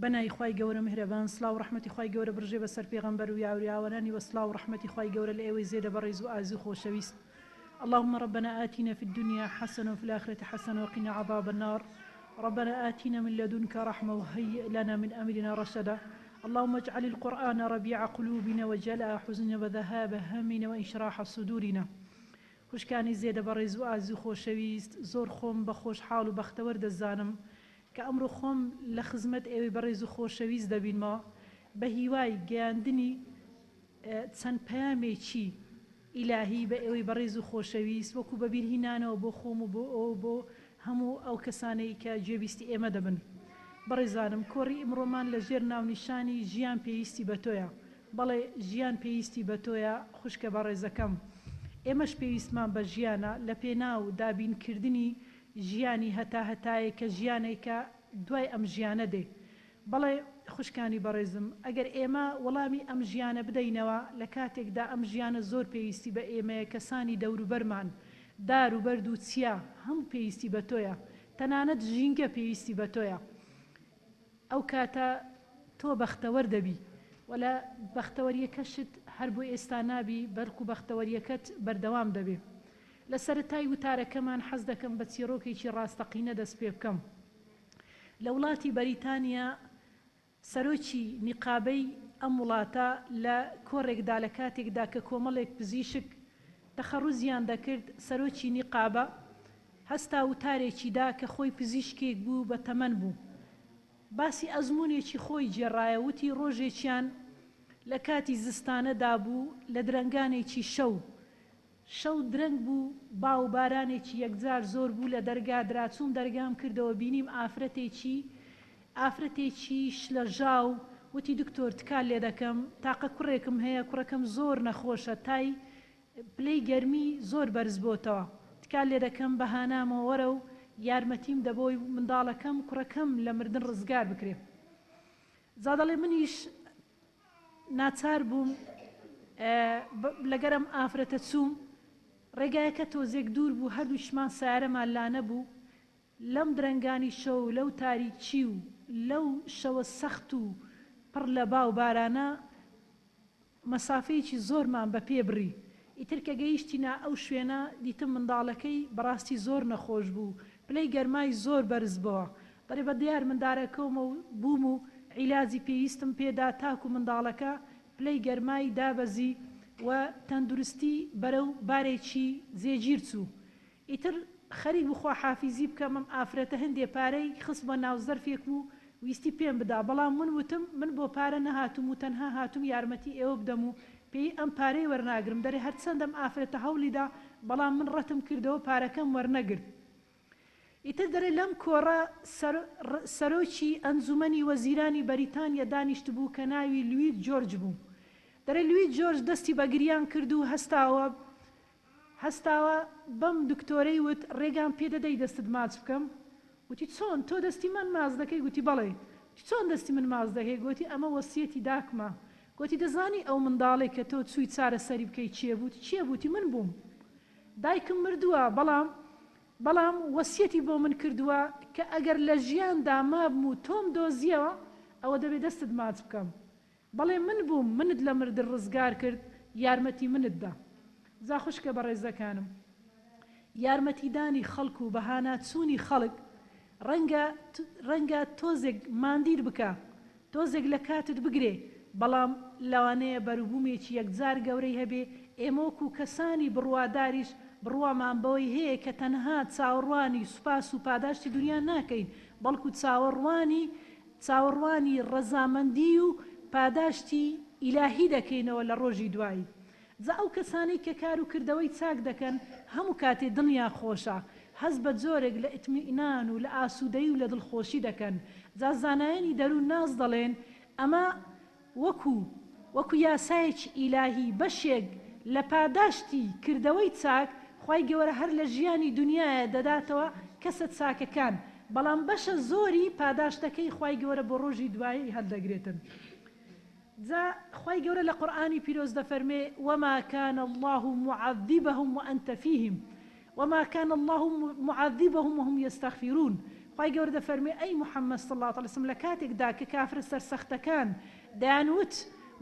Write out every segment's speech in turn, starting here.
بنای خوای گەورە میهرەبان سڵاو و ڕەحمەتی خوای گەورە بڕژێ بەسەر پێغەمبەر و یاوریاوەرانی وەسڵاو و ڕەحمەتی خوای گەورە لە ئێوەی زێدە بەڕێز و ئازیز و خۆشەویست. اللهم ربنا آتنا في الدنيا حسنة وفي الآخرة حسنة وقنا عذاب النار. ربنا آتنا من لدنك رحمة وهيئ لنا من أمرنا رشدا. اللهم اجعل القرآن ربيع قلوبنا وجلاء حزننا وذهاب همنا وإنشراح صدورنا. خوشکانی زێدە بەڕێز و ئازیز و خۆشەویست، زۆر خۆم بە خۆشحاڵ و بەختەوەر دەزانم کە ئەمڕۆ خۆم لە خزمەت ئێوەی بەڕێز و خۆشەویست دەبینمەوە بە هیوای گەیاندنی چەند پەیامێکی ئیلاهی بە ئێوەی بەڕێز و خۆشەویست وەکو بەبیرهینانەوە بۆ خۆم و بۆ هەموو ئەو کەسانەی کە گوێبیستی ئێمە دەبن. بەڕێزانم، کۆڕی ئمڕۆمان لە ژێر ناونیشانی ژیان پێویستی بە تۆیە. بەڵێ ژیان پێویستی بە تۆیە خوشکە بەڕێزەکەم. ئێمەش پێویستمان بە ژیانە لە پێناو دابینکردنی ژیانی هەتایە کە ژیانێکە دوای ئەم ژیانە دێ. بەڵێ خوشکانی بەڕێزم، ئەگەر ئێمە وەڵامی ئەم ژیانە بدەینەوە لە کاتێکدا ئەم ژیانە زۆر پێویستی بە ئێمەیە، کەسانی دەوروبەرمان دار و بەرد و چیا هەموو پێویستی بە تۆیە، تەنانەت ژینگە پێویستی بە تۆیە. ئەو کاتە تۆ بەختەوەر دەبی وەلا بەختەوەریەکەشت هەر بۆ ئێستا نابی، بەڵکو بەختەوەریەکەت بەردەوام دەبێ. لە سەرەتای وتارەکەمان حەز دەکەم بە چیرۆکێکی ڕاستەقینە دەست پێ بکەم. لە وڵاتی بەریتانیا سەرۆکی نیقابەی ئەم وڵاتە لە کۆڕێکدا لە کاتێکدا کە کۆمەڵێک پزیشک تەخەڕوزیان دەکرد، سەرۆکی نیقابە هەستا وتارێکیدا کە خۆی پزیشکێک بوو بە تەمەن بوو. باسی ئەزمونێکی خۆی جێڕایە، وتی ڕۆژێکیان لە کاتی زستانەدا بوو لە درەنگانێکی شەو درەنگ بوو، باو بارانێکی یەکجار زۆر بوو لە دەرگا دراچوم دەرگام کردەوە بینیم ئافرەتێکی شلەژاو. وتی دکتۆر تکال لێ دەکەم، تاقە کوڕێکم هەیە، کوڕەکەم زۆر نەخۆشە، تای پلەی گەرمی زۆر بەرز بۆتەوە، تکال لێ دەکەم بەهانامەوە وەرە و یارمەتیم دەبۆی منداڵەکەم کوڕەکەم لە مردن ڕزگار بکرێ. زادەڵێ منیش ناچار بووم لەگەرم ئافرەتە چووم. ڕێگایەکە تۆزێک دوور بوو، هەردووشمان سیارەمان لانە بوو. لەم درەنگانی شەو لەو تاریکی و لەو شەوە سەخت و پڕ لە باو بارانە مەسافەیەکی زۆرمان بە پێ بڕی. ئیتر کە گەیشتینە ئەو شوێنە دیتم منداڵەکەی بەڕاستی زۆر نەخۆش بوو، پلەی گەرمای زۆر بەرز بووە. بەڕێ بە دیار مندارەکەمە بووم و عیلاجی پێویستم پێدا تاکو منداڵەکە پلەی گەرمای دابەزی و تەندروستی بەرەو بارێکی زێگیر چوو. ئیتر خەریک بخوا حافیزی بکەم ئەم ئافرەتە هەندێ پارەی خست بە ناو زەرفێک و ویستی پێم بدا، بەڵام من وتم من بۆ پارە نەهاتوم و تەنها هاتوم یارمەتی ئێوە بدەم و پێی ئەم پارەی وەرناگرم. دەرێ هەرچەندەم ئافرەتە هەوڵیدا، بەڵام من ڕەتم کردەوە پارەکەم وەرنەگرت. ئیتر دەرێ لەم کۆڕە سەرۆکی ئەنجومەنی وەزیرانی بەریتانیا دانیشت بوو کە ناوی لوید جۆرج بوو. دەرێ لوید جۆرج دەستی بە گریان کرد و هەستاوە بەم دکتۆرەی وت ڕێگام پێ دەدەی دەستت ماچ بکەم؟ وتی چۆن تۆ دەستی من ماچ دەکەی؟ گوتی بەڵێ. چۆن دەستی من ماچ دەکەی؟ گوتی ئەمە وەسیەتی داکمە. گوتی دەزانی ئەو منداڵێک کە تۆ چووی چارەسەری بکەی چیە بوو؟ چیە بووتی؟ من بووم، دایکم مردووە، بەڵام وەسیەتی بۆ من کردووە کە ئەگەر لە ژیاندا مابم و تۆم دۆزیەوە ئەوە دەبێت دەستت ماچ بکەم. بەڵێ من بووم، منت لە مردن ڕزگار کرد، یارمەتی منتدا. زا خوشکە بەڕێزەکانم، یارمەتیدانی خەڵک و بەهاناچوونی خەڵک ڕەنگە تۆزێک ماندیر بکە، تۆزێک لە کاتت بگرێ، بەڵام لەوانەیە بەروبوومێکی یەکجار گەورەی هەبێ. ئێمە وەکو کەسانی بڕواداریش بڕوامان بەوەی هەیە کە تەنها چاوەڕوانی سوپاس و پاداشتی دنیا ناکەین، بەڵکو چاوەڕوانی ڕەزامەندی و پاداشتی ئیلاهی دەکەینەوە لە ڕۆژی دوایی. جا ئەو کەسانی کە کار و کردەوەی چاک دەکەن هەموو کاتێ دڵنیا خۆشە، هەز بە جۆرێک لە ئیتمئینان و لە ئاسوودەی و لە دڵخۆشی دەکەن. جا زانایانی دەروون ناز دەڵێن ئەمە وەکو یاسایەکی ئیلاهی بەشێک لە پاداشتی کردەوەی چاک خوای گەورە هەر لە ژیانی دنیاە دەداتەوە کەسە چاکەکان، بەڵام بەشە زۆری پاداشتەکەی خوای گەورە بۆ ڕۆژی دوایی هەڵدەگرێتن. جا خوای گەورە لە قورئانی پیرۆز دەفەرمێ وما كان الله معذبهم وأنت فيهم وما كان الله معذبهم وهم يستغفرون. خی گەورە دەفەرمێ ئەی محەممەد صلی الله علیه وسلم لە کاتێکدا کە کافرە سەرسەختەکان دەیانوت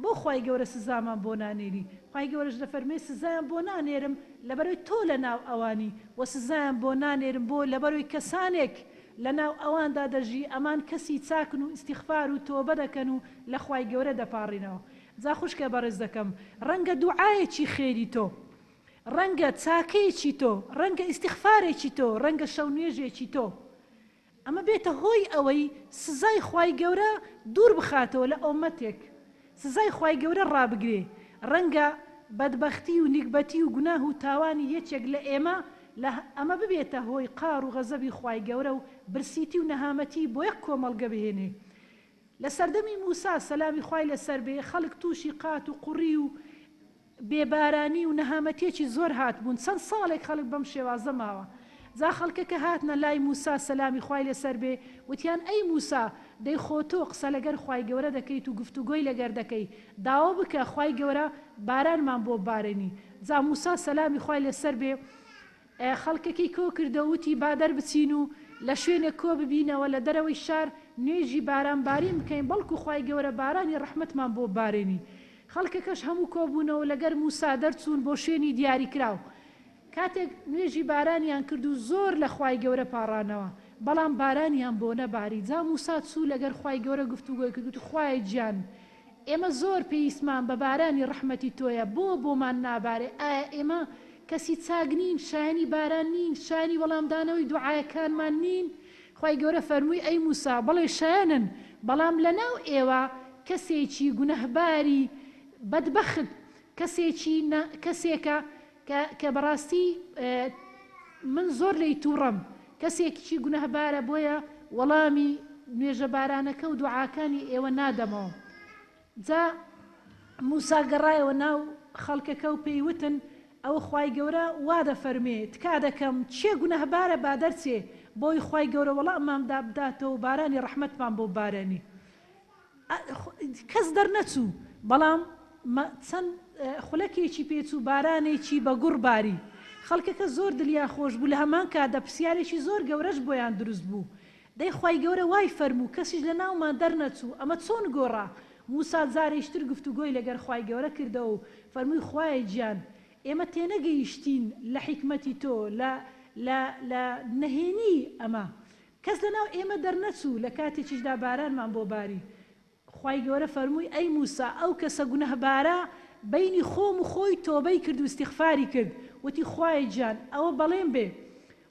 بۆ خی گەورە سزامان بۆ نانێری خی گەورەش دەفەرمێ سزایان بۆ نانێرم لەبەرەوەی تۆ لە ناو ئەوانی و سزایان بۆ نانێرم بۆ لەبەرەوەی کەسانێک لە ناو ئەواندا دەژی ئەمان کەسی چاکن و ئیستیغفار و تۆبە دەکەن و لە خی گەورە دەپاڕینەوە. جا خوشکە بەڕێز دەکەم ڕەنگە دوعایەکی خێری تۆ، ڕەنگە چاکەیەکی تۆ، ڕەنگە ئیستیغفارێکی تۆ، ڕەنگە شەو نوێژێکی تۆ ئەمە بێتە هۆی ئەوەی سزای خی گەورە دوور بخاتەوە لە ئۆمەتێک، سزای خی گەورە ڕابگرێ. ڕەنگە بەدبەختی و نیکبەتی و گوناه و تاوانی یەکێک لە ئێمە ئەمە ببێتە هۆی قار و غەزەبی خی گەورە و برسیتی و نەهامەتی بۆ یەک کۆمەڵگە بهێنێ. لە سەردەمی موسا سەلامی خوای لەسەر بێ خەڵک تووشی قات و قوڕی و بێبارانی و نەهامەتێکی زۆر هات بوون، چەند ساڵێک خەڵک بەم شێوازە ماوە. جا خەڵکەکە هاتنە لای موسا سەلامی خوای لەسەر بێ وتیان ئەی موسا دەی خۆتۆ قسە لەگەر خی گەورە دەکەیت و گفتوگۆی لەگەر دەکەی، داوا بکە خی گەورە بارانمان بۆ بارێنی. جا موسا سەلامی خوای لەسەر بێ خەڵکەکەی کۆ کردەوتی بادەر بچین و لە شوێنێک کۆ ببینەوە لە دەرەوەی شار نوێژی بارانباری بکەین بەڵکو خی گەورە بارانی ڕەحمەتمان بۆ بارێنی. خەڵکەکەش هەموو کۆبوونەوە لەگەر موسا دەرچوون بۆ شوێنی دیاری کراو. کاتێک نوێژی بارانیان کرد و زۆر لە خی گەورە پاڕانەوە بەڵام بارانیان بۆ نەباری. جا موسا چوو لەگەر خی گەورە گفتوگۆی کرد و خوای گیان ئێمە زۆر پێویستمان بە بارانی ڕەحمەتی تۆیە، بۆمان نابارێ؟ ئایا ئێمە کەسی چاک نین، شایانی باران نین، شایانی وەڵامدانەوەی دوعایەکانمان نین؟ خی گەورە فەرمووی ئەی موسا بەڵێ شایانن، بەڵام لەناو ئێوە کەسێکی گونەهباری بەدبەخت، کەسێکە کە بەڕاستی من زۆر لی تووڕەم، کەسێکی گونەهبارە بۆیە وەڵامی نوێژە بارانەکە و دوعاکانی ئێوە نادەمەوە. جا موسا گەڕایەوە ناو خەڵکەکە و پێیوتن ئەوە خی گەورە وا دەفەرمێ تکا دەکەم چێ گونەهبارە با دەرچێ بۆی خی گەورە وەڵاممان بداتەوە بارانی ڕەحمەتمان بۆ بارێنی. کەس دەرنەچوو بەڵام چەند خولەکێکی پێچوو بارانێکی بە گوڕباری. خەڵکەکە زۆر دڵیا خۆش بوو، لە هەمان کاتدا پرسیارێکی زۆر گەورەش بۆیان دروست بوو. دەی خی گەورە وای فەرموو کەسیش لە ناومان دەرنەچوو، ئەمە چۆن گۆڕا؟ موسا جارێشتر گفتوگۆی لەگەر خی گەورە کردەوە و فەرمووی خوایە گیان ئێمە تێنەگەیشتین لە حیکمەتی تۆ لە نەهێنی ئەمە، کەس لەناو ئێمە دەرنەچوو لە کاتێکیشدا بارانمان بۆ باری. خی گەورە فەرمووی ئەی موسا ئەو کەسە گونەهبارە بینی خۆم و خۆی تۆبەی کرد و استیغفاری کرد، وتی خوایە گیان ئەوە بەڵێن بێ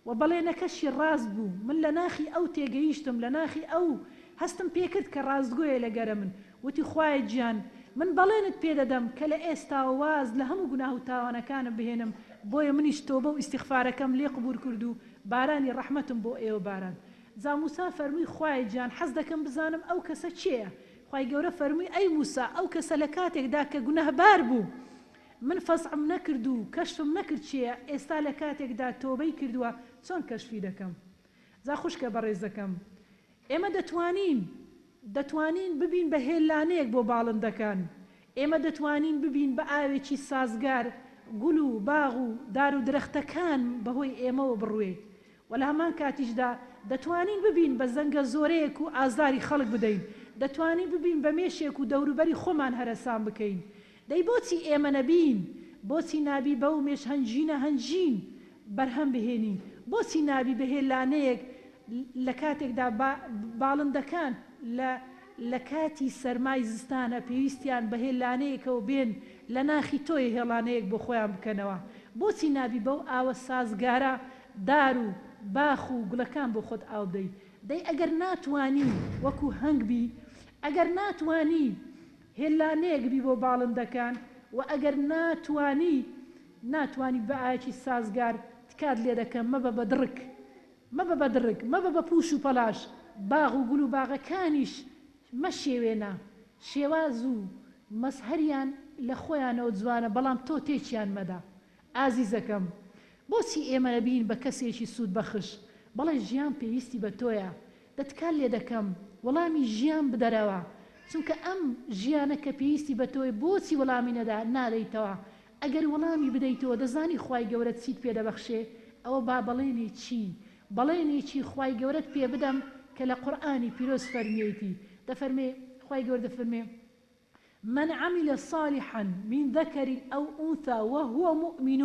و بەڵێنەکەشی ڕاست بوو، من لە ناخی ئەو تێگەیشتم، لە ناخی ئەو هەستم پێکرد کە ڕاستگۆیە لەگەرە من. وتی خوایە گیان من بەڵێنت پێدەدەم کە لە ئێستا واز لە هەموو گوناه و تاوانەکانم بهێنم، بۆیە منیش تۆبە و ئیستیغفارەکەم لێ قبول کرد و بارانی ڕەحمەتم بۆ ئێوە باران. جا موسا فەرمووی خوایە گیان حەز دەکەم بزانم ئەو کەسە چێیە؟ خی گەورە فەرمووی ئەی موسا ئەو کەسە لە کاتێکدا کە گونەهبار بوو من فەزعم نەکرد و کەشفم نەکرد چییە، ئێستا لە کاتێکدا تۆبەی کردووە چۆن کەشفی دەکەم؟ جا خوشکە بەڕێز دەکەم ئێمە دەتوانین ببین بە هێلانەیەک بۆ باڵندەکان، ئێمە دەتوانین ببین بە ئاوێکی سازگار گول و باغ و دار و درەختەکان بەهۆی ئێمەوە بڕوێ، و لە هەمان کاتیشدا دەتوانین ببین بە زەنگە زۆرەیەک و ئازاری خەڵک بدەین، دەتوانین ببین بە مێشێک و دەوروبەری خۆمان هەرەسان بکەین. دەی بۆچی ئێمە نەبین؟ بۆچی نابی بەو مێش هەنجین بەرهەم بهێنین؟ بۆچی نابی بە هێلانەیەک لە کاتێکدا باڵندەکان لە کاتی سەرمای زستانە پێویستیان بە هێلانەیەکەوە بێن لە ناخی تۆی هێڵانەیەک بۆ خۆیان بکەنەوە؟ بۆچی نابی بەو ئاوە سازگارە دار و باخ و گوڵەکان بۆ خۆت ئاو بدەی؟ دەی ئەگەر ناتوانی وەکو هەنگ بی، ئەگەر ناتوانی هێلانەیەک بی بۆ باڵندەکان، و ئەگەر ناتوانی بە ئاوێکی سازگار تکات لێ دەکەم مەبە بە درک، مەبە بە پوش و پەلاش، باغ و گول و باغەکانیش مەشێوێنە، شێواز و مەسهەریان لە خۆیانەوە جوانە، بەڵام تۆ تێکیان مەدا. ئازیزەکەم بۆچی ئێمە نەبین بە کەسێکی سوود بەخش؟ بەڵێ ژیان پێویستی بە تۆیە، دەتکات لێ دەکەم وەڵامی ژیان بدەرەوە، چونکە ئەم ژیانە کە پێویستی بە تۆی بۆچی وەڵامی نادەیتەوە؟ ئەگەر وەڵامی بدەیتەوە دەزانی خی گەورە چیت پێ دەبەخشێ، ئەوە با بەڵێنێ چی؟ بەڵێنێکی خوای گەورەت پێ بدەم کە لە قورئانی پیرۆز فەرمیێتی دەفەرمێ خوای گەورە دەفەرمێ من عمل صالحا من ذكر أو أنثى وهو مؤمن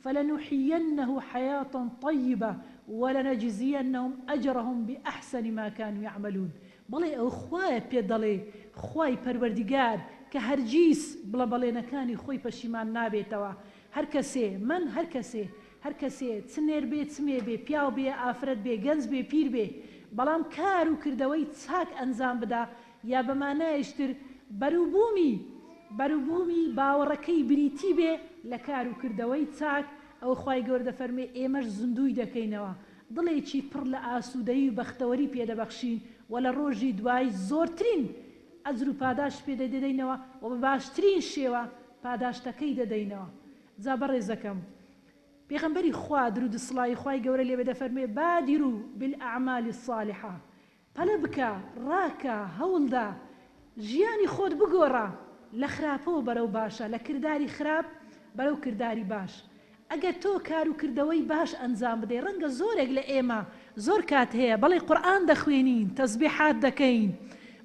فلنحيينه حياة طيبة ولنجزينهم أجرهم بأحسن ما كانوا يعملون بەڵێ ئەو خوایە پێ دەڵێ خوای پەروەردیگار کە هەرگیز بڵە بەڵێنەکانی خۆی پەشیمان نابێتەوە هەر کەسێ چنێر بێ چمێ بێ پیاو بێ ئافرەت بێ گەنج بێ پیر بێ بەڵام کار و کردەوەی چاک ئەنجام بدا یا بەمانایشتر بەروبوومی باوەڕەکەی بریتی بێ لە کار و کردەوەی چاک ئەو خوای گەورە دەفەرمێ ئێمەش زندوی دەکەینەوە دڵێکی پڕ لە ئاسوودەیی و بەختەوەری پێدەبەخشین و لە ڕۆژی دوای زۆرترین ئەجر و پاداش پێ دەدەینەوە و بە باشترین شێوە پاداشتەکەی دەدەینەوە جا بەڕێزەکەم پێغەمبەری خوا درود سڵای خوای گەورە لێبێ دەفەرمێ بادیرو بالأعمال الصالحة پەلە بکە ڕاکە هەوڵدا ژیانی خۆت بگۆڕە لە خراپەوە بەرەو باشە لە کردداری خراپ بەرەو کردداری باش ئەگەر تۆ کار و کردەوەی باش ئەنجام بدەی ڕەنگە زۆرێک لە ئێمە زۆر کات هەیە بەڵێ قورئان دەخوێنین تەسبیحات دەکەین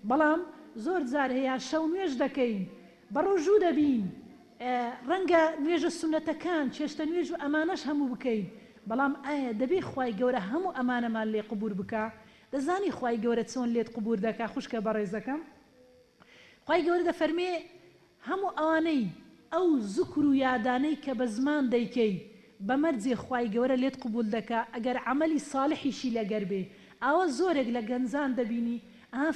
بەڵام زۆر جار هەیە شەو نوێژ دەکەین بەڕۆژوو دەبین ڕەنگە نوێژە سونەتەکان چێشتە نوێژ و ئەمانەش هەموو بکەین بەڵام ئایا دەبێ خوای گەورە هەموو ئەمانەمان لێ قبول بکە دەزانی خوای گەورە چۆن لێت قبول دەکا خوشکە بەڕێزەکەم خوای گەورە دەفەرمێ هەموو ئەوانەی ئەو زوکر و یادانەی کە بە زمان دەیکەی بەمەرجێ خوای گەورە لێت قبول دەکا ئەگەر عەمەلی ساڵحیشی لەگەر بێ ئاوە زۆرێک لە گەنجان دەبینی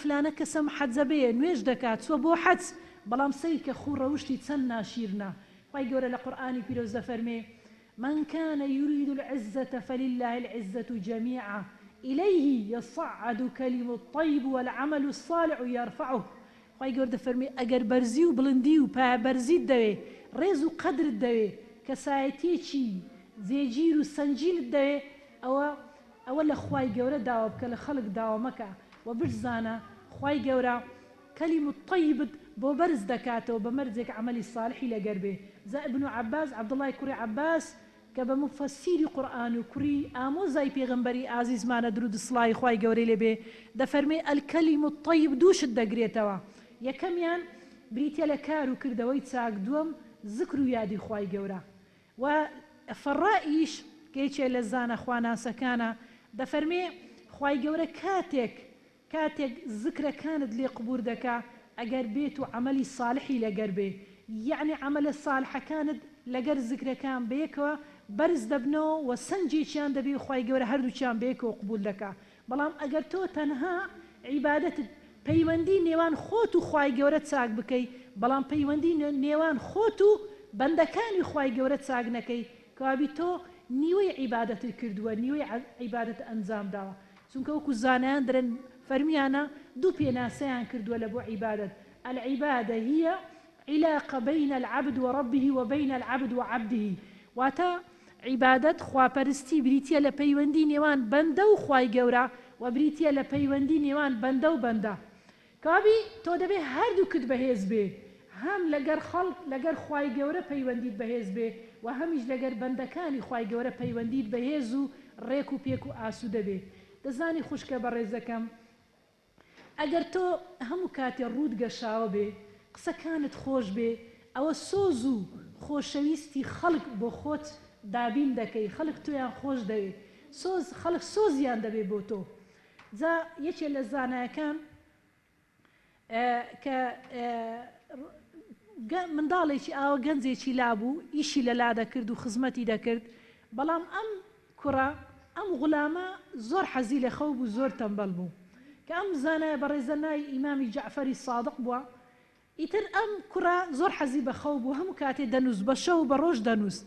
فلانە کەسە محەجە بێ نوێژ دەکات چوە بۆ حەج بەڵام سەیری کە خوو ڕەوشتی چەند ناشیرنا خوای گەورە لە قورئانی پیرۆز دەفەرمێ من كان يريد العزة فلله العزة جميعا إليه يصعد كلم الطيب والعمل الصالح يرفعه خوای گەورە دەفەرمێ ئەگەر بەرزی و بڵندی و پایەبەرزیت دەوێ ڕێز و قەدرت دەوێ کەسایەتێکی جێگیر و سەنجیلت دەوێ ئەوە لە خوای گەورە داوا بکە لە خەڵک داوا مەکە و بشزانە خوای گەورە کەلیم الطەیبت بۆ بەرز دەکاتەوە بە مەرجێک عەمەلی ساڵحی لەگەر بێ زە ئیبن عەباس عەبدوڵای کوڕی عەباس کە بە مفەسیری قورئان و کوڕی ئامۆزای پێغەمبەری ئازیزمانە درود سڵای خوای گەورەی لێبێ دەفەرمێ ئەلکەلیم الطەیب دووشت دەگرێتەوە یەکەمیان بریتە لە کار و کردەوەی چاک دووەم زکر و یادی خوای گەورە و فەڕائیش کێچێ لە زانە خواناسەکانە دەفەرمێ خوای گەورە کاتێک زکرەکانت لێ قبول دەکا ئەگەر بێت و عەمەلی ساڵحی لەگەر بێ یعنی عەمەلە ساڵحەکانت لەگەر زکرەکان بەیەکەوە بەرز دەبنەوە و سەنجێکیان دەبێ خوای گەورە هەردووچیان بەیەکەوە قبول دەکا بەڵام ئەگەر تۆ تەنها عیبادەتت پەیوەندی نێوان خۆت و خوای گەورە چاک بکەی بەڵام پەیوەندی نێوان خۆت و بەندەکانی خوای گەورە چاک نەکەی کەوابی تۆ نیوەی عیبادەتت کردووە نیوەی عیبادەت ئەنجام داوە چونکە وەکو زانایان دەرێن فەرمیانە دوو پێناسەیان کردووە لە بۆ عیبادەت العیبادە هي علاقة بين العبد وربه وبين العبد وعبده واتا عیبادەت خواپەرستی بریتە لە پەیوەندی نێوان بەندە و خوای گەورە و بریتە لە پەیوەندی نێوان بەندە و بەندە کابی تۆ دەبێ هەردووکت بەهێز بێ هەم لەگەر خەڵک لەگەر خوای گەورە پەیوەندیت بەهێز بێ و هەمیش لەگەر بەندەکانی خوای گەورە پەیوەندیت بەهێز و ڕێک و پێک و ئاسوودە بێ دەزانی خوشکە بەڕێزەکەم ئەگەر تۆ هەموو کاتێ ڕوود گەشاوە بێ قسەکانت خۆش بێ ئەوە سۆز و خۆشەویستی خەڵک بۆ خۆت دابین دەکەی خەڵک تۆیان خۆش دەوێ خەڵک سۆزیان دەبێ بۆ تۆ جا یەکێ لە زانایەکان کە منداڵێکی ئاوە گەنجێکی لابوو ئیشی لەلا دەکرد و خزمەتی دەکرد بەڵام ئەم کوڕە ئەم غولامە زۆر حەزی لە خەو بوو زۆر تەمبەڵ بوو کە ئەم زانایە بەڕێزە ناوی ئیمامی جەعفەری سادق بووە ئیتر ئەم کوڕە زۆر حەزی بە خەو بوو هەموو کاتێ دەنووست بە شەو بە ڕۆژ دەنووست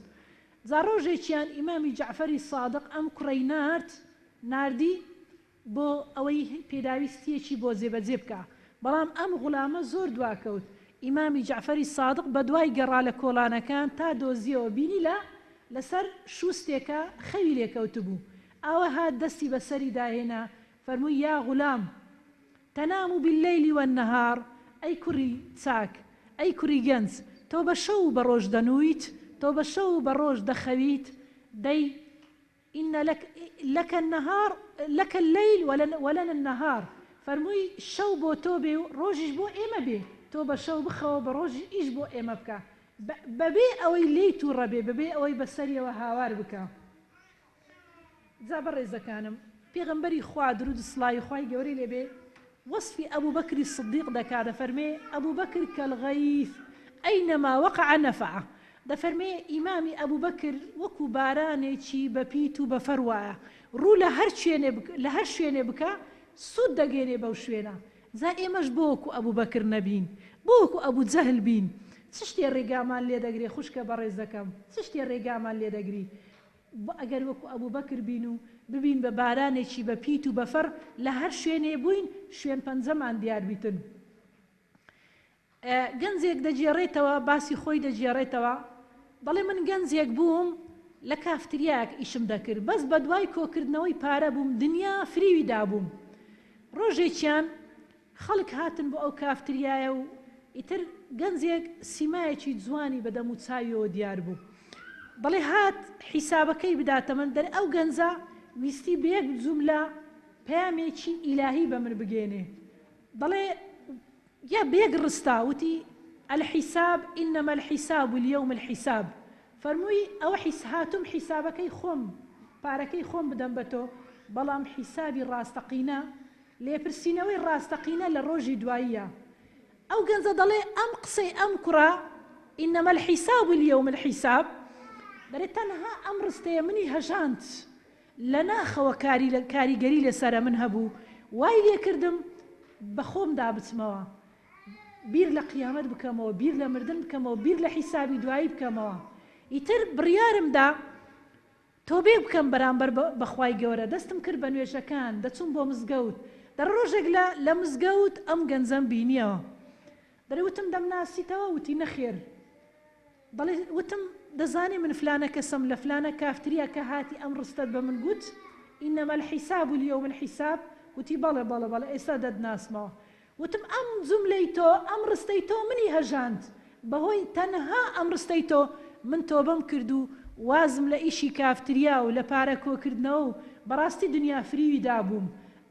جا ڕۆژێکیان ئیمامی جەعفەری سادق ئەم کوڕەی ناردی بۆ ئەوەی پێداویستیەکی بۆ جێبەجێ بکە بەڵام ئەم غولامە زۆر دواکەوت ئیمامی جەعفەری سادق بە دوای گەڕا لە کۆڵانەکان تا دۆزیەوە بینی لەسەر شوستێکە خەوی لێکەوت بوو ئەوە هات دەستی بەسەری داهێنا فەرمووی یا غولام تەنام باللەیلی والنەهار ئەی کوڕی چاک ئەی کوڕی گەنج تۆ بە شەو بە ڕۆژ دەنوویت تۆ بە شەو بە ڕۆژ دەخەویت دەی إن لك النهار لك الليل ولنا النهار فرمووی شەو بۆ تۆ بێ و ڕۆژیش بۆ ئێمە بێ تۆ بە شەو بخەوە بە ڕۆژ ئیش بۆ ئێمە بکە بەبێ ئەوەی لێی تووڕە بێ بەبێ ئەوەی بەسەریەوە هاوار بکە. جا بەڕێزەکانم پێغەمبەری خوا درود سڵاوی خوای گەورەی لێبێ وەصفی ئەبوو بەکری سدیق دەکا دەفەرمێ ئەبوو بەکر کەلغەیث ئەینەما وەقع نەفعە دەفەرمێ ئیمامی ئەبوو بەکر وەکو بارانێکی بەپیت و بەفەر وایە ڕوو لە هەر شوێنێ بکە سوود دەگەێنێ بەو شوێنە. جا ئێمەش بۆ وەکو ئەبوو بەکر نەبین بۆ وەکو ئەبوو جەهل بین چ شتێ ڕێگامان لێ دەگرێ خوشکە بەڕێزەکەم چ شتێ ڕێگامان لێ دەگری ئەگەر وەکو ئەبوو بەکر بین و ببین بە بارانێکی بە پیت و بەفەر لە هەر شوێنێ بووین شوێن پەنجەمان دیار بیتن. گەنجێک دەجێڕێتەوە باسی خۆی دەجێڕێتەوە دەڵێ من گەنجێک بووم لە کافتریایەک ئیشم دەکرد بەس بە دوای کۆکردنەوەی پارە بووم دنیا فریوی دابووم. ڕۆژێکیان خەڵک هاتن بۆ ئەو کافتریایە و ئیتر گەنجێک سیمایەکی جوانی بەدەم و چاویەوە دیار بوو بەڵێ هات حیسابەکەی بداتە من دەر ئەو گەنجە ویستی بەیەک جوملە پەیامێکی ئیلاهی بە من بگێنێ دەڵێ یا بەیەک ڕستا وتی الحساب إنما الحساب اليوم الحساب فەرمووی ئەوە هاتووم حیسابەکەی خۆم پارەکەی خۆم بدەم بە تۆ بەڵام حیسابی ڕاستەقینە لێپرسینەوەی ڕاستەقینە لە ڕۆژی دواییە. ئەو گەنجە دەڵێ ئەم قسەی ئەم کوڕە إنما الحساب اليوم الحساب دەڵێ تەنها ئەم ڕستەیە منی هەژاند لە ناخەوە کاریگەری لەسەرە من هەبوو وای لێ کردم بە خۆمدا بچمەوە بیر لە قیامەت بکەمەوە بیر لە مردن بکەمەوە بیر لە حیسابی دوایی بکەمەوە ئیتر بڕیارمدا تۆبێ بکەم بەرامبەر بەخوای گەورە دەستم کرد بە نوێژەکان دەچوم بۆ مزگەوت دەر ڕۆژێک لە مزگەوت ئەم گەنجەم بینیەوە دەڵێ وتم دەمناسیتەوە وتی نەخێر دەڵێ وتم دەزانێ من فلانە کەسم لە فلانە کافتریا کە هاتی ئەم ڕستت بە من گوت إنما الحساب اليوم الحساب وتی بەڵێ بەڵێ بەڵێ ئێستا دەدناسمەوە وتم ئەم جوملەی تۆ ئەم ڕستەی تۆ منی هەژاند بەهۆی تەنها ئەم ڕستەی تۆ من تۆبەم کرد و وازم لە ئیشی کافتریا و لە پارە کۆکردنەوە و بەڕاستی دنیا فریوی دابووم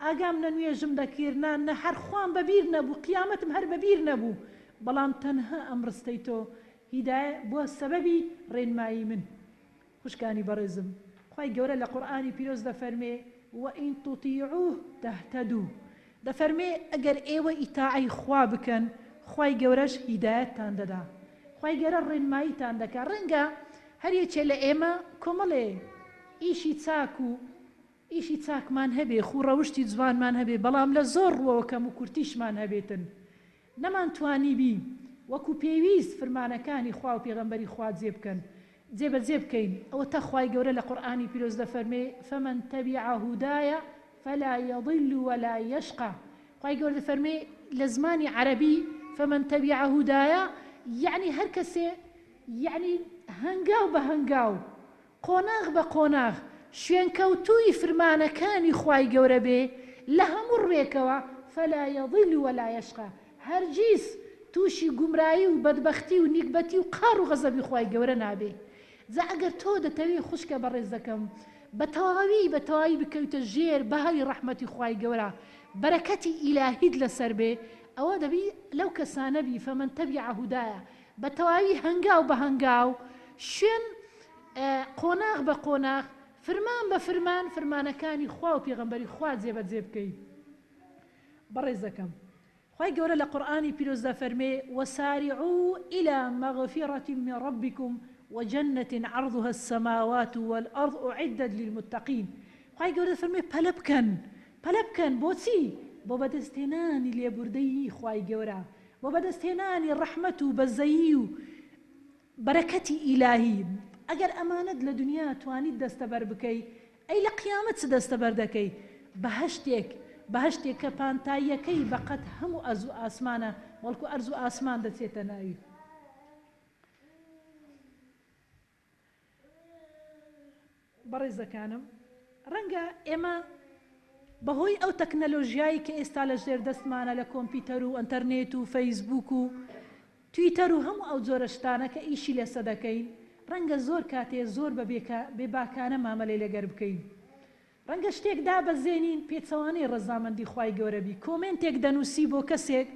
ئاگام نە نوێژم دەکردنا نە هەر خوان بەبیر نەبوو قیامەتم هەر بەبیر نەبوو بەڵام تەنها ئەم ڕستەی تۆ هیدایە بووە سەبەبی ڕێنمایی من. خوشکانی بەڕێزم خوای گەورە لە قورئانی پیرۆز دەفەرمێ وئین تطیعوه تهتدوا دەفەرمێ ئەگەر ئێوە ئیتاعی خوا بکەن خوای گەورەش هیدایەتتان دەدا خوای گەورە ڕێنماییتان دەکات. ڕەنگە هەر یەکێ لە ئێمە کۆمەڵێ ئیشی چاک و ئیشی چاکمان هەبێ خوڕەوشتی جوانمان هەبێ بەڵام لە زۆر ڕووەوە کەم و کورتیشمان هەبێتن نەمانتوانی بی وەکو پێویست فرمانەکانی خوا و پێغەمبەری خوا جێبکەن جێبەجێ بکەین. ئەوە تا خوای گەورە لە قورئانی پیرۆز دەفەرمێ فمن تبع هدايا فلا يضل ولا يشقى خوای گەورە دەفەرمێ لە زمانی عەرەبی فمن تبع هدايا یعنی هەر کەسێ یعنی هەنگاو بە هەنگاو قۆناغ بە قۆناغ شوێنکەوتووی فرمانەکانی خوای گەورە بێ لە هەموو ڕێکەوە فلا يضل ولا يشقى هەرگیز تووشی گومڕایی و بەدبەختی و نیکبەتی و قار و غەزەبی خوای گەورە نابێ. جا ئەگەر تۆ دەتەوێ خوشکە بەڕێز دەکەم بە تەواوی بکەوتە ژێر بەهاری ڕەحمەتی خوای گەورە بەرەکەتی ئیلاهیت لەسەر بێ ئەوە دەبی لەو کەسانە بی فەمەن تەبیع هودایە بە تەواوی هەنگاو بە هەنگاو شوێن قۆناغ بە قۆناغ فرمان بە فرمان فرمانەکانی خوا و پێغەمبەری خوا جێبەجێ بکەیت. بەڕێز دەکەم خوای گەورە لە قورئانی پیرۆز دەفەرمێ وسارعوا إلى مغفرة من ربكم وجنة عرضها السماوات والأرض أعدت للمتقين خوای گەورە دەفەرمێ پەلە بکەن بۆچی بۆ بەدەستهێنانی لێبوردەیی خوای گەورە بۆ بەدەستهێنانی ڕەحمەت و بەزەیی و بەرەکەتی ئیلاهی. ئەگەر ئەمانەت لە دنیا توانیت دەستەبەر بکەی ئەی لە قیامەت چ دەستەبەر دەکەی بەهەشتێک کە پانتاییەکەی بەقەت هەموو ئەرز و ئاسمانە وەڵکو ئەرز و ئاسمان دەچێتە ناوی. بەڕێزەکانم ڕەنگە ئێمە بەهۆی ئەو تەکنەلۆژیایی کە ئێستا لە ژێر دەستمانە لە کۆمپیوتەر و ئەنتەرنێت و فەیسبوک و تویتەر و هەموو ئەو جۆرە شتانە کە ئیشی لەسە دەکەین ڕەنگە زۆر کاتێ زۆر بێ باکانە مامەلەی لەگەر بکەین ڕەنگە شتێک دابەزێنین پێچەوانەی ڕەزامەندی خوای گەورە بی کۆمنتێک دەنووسی بۆ کەسێک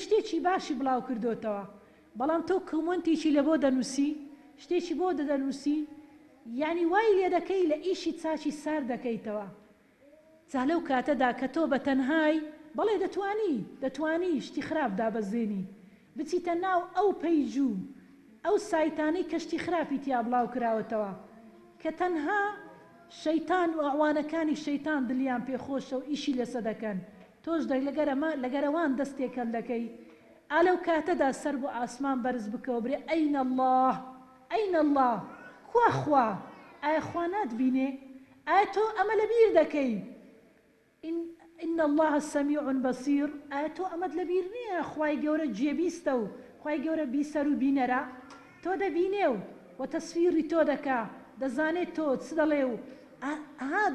شتێکی باشی بڵاو کردوتەوە بەڵام تۆ کۆمنتێکی لە بۆ دەنووسی شتێکی بۆ دەنووسی یعنی وای لێ دەکەی لە ئیشی چاچی سار دەکەیتەوە جا لەو کاتەدا کە تۆ بە تەنهای بەڵێ دەتوانی شتی خراپ دابەزێنی بچیتە ناو ئەو پەیج و ئەو سایتانەی کەشتی خراپی تیا بڵاو کراوەتەوە کە تەنها شەیتان و ئەوانەکانی شەیتان دلیان پێخۆشە و ئیشی لەسە دەکەن تۆش لەگەرەوان دەستێکەل دەکەی ئالەو کاتەدا سەر بۆ ئاسمان بەرز بکەوە برێ ئەین الله خوا ئایا خوا ناتبینێ ئایا تۆ ئەمە لەبیر دەکەی إن الله سميع بصير ئایا تۆ ئەمەد لەبیر نییە خوای گەورە جێبیستە و خوای گەورە بیسەر و بینەرە تۆ دەبینێ و تەسفیری تۆ دەکا دەزانێت تۆ چ دەڵێ و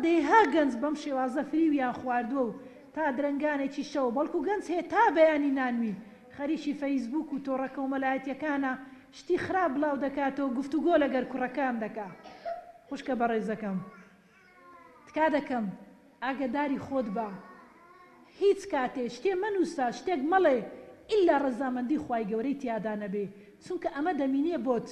دەیها گەنج بەم شێوازە فریویان خواردووە و تا درنگانێکی شەو بەڵکو گەنج هەیە تا بەیانی نانوی خەریکی فەیسبوک و تۆڕە کۆمەلایەتیەکانە شتی خراپ بڵاو دەکاتەوە گفتوگۆ لەگەر کوڕەکان دەکا خوشکە بەڕێزەکەم تکا دەکەم ئاگداری خۆت بە هیچ کاتێ شتێ مەنووسە شتێک مەڵێ ئیلا ڕەزامەندی خوای گەورەی تیادا نەبێ چونکە ئەمە دەمینێ بۆت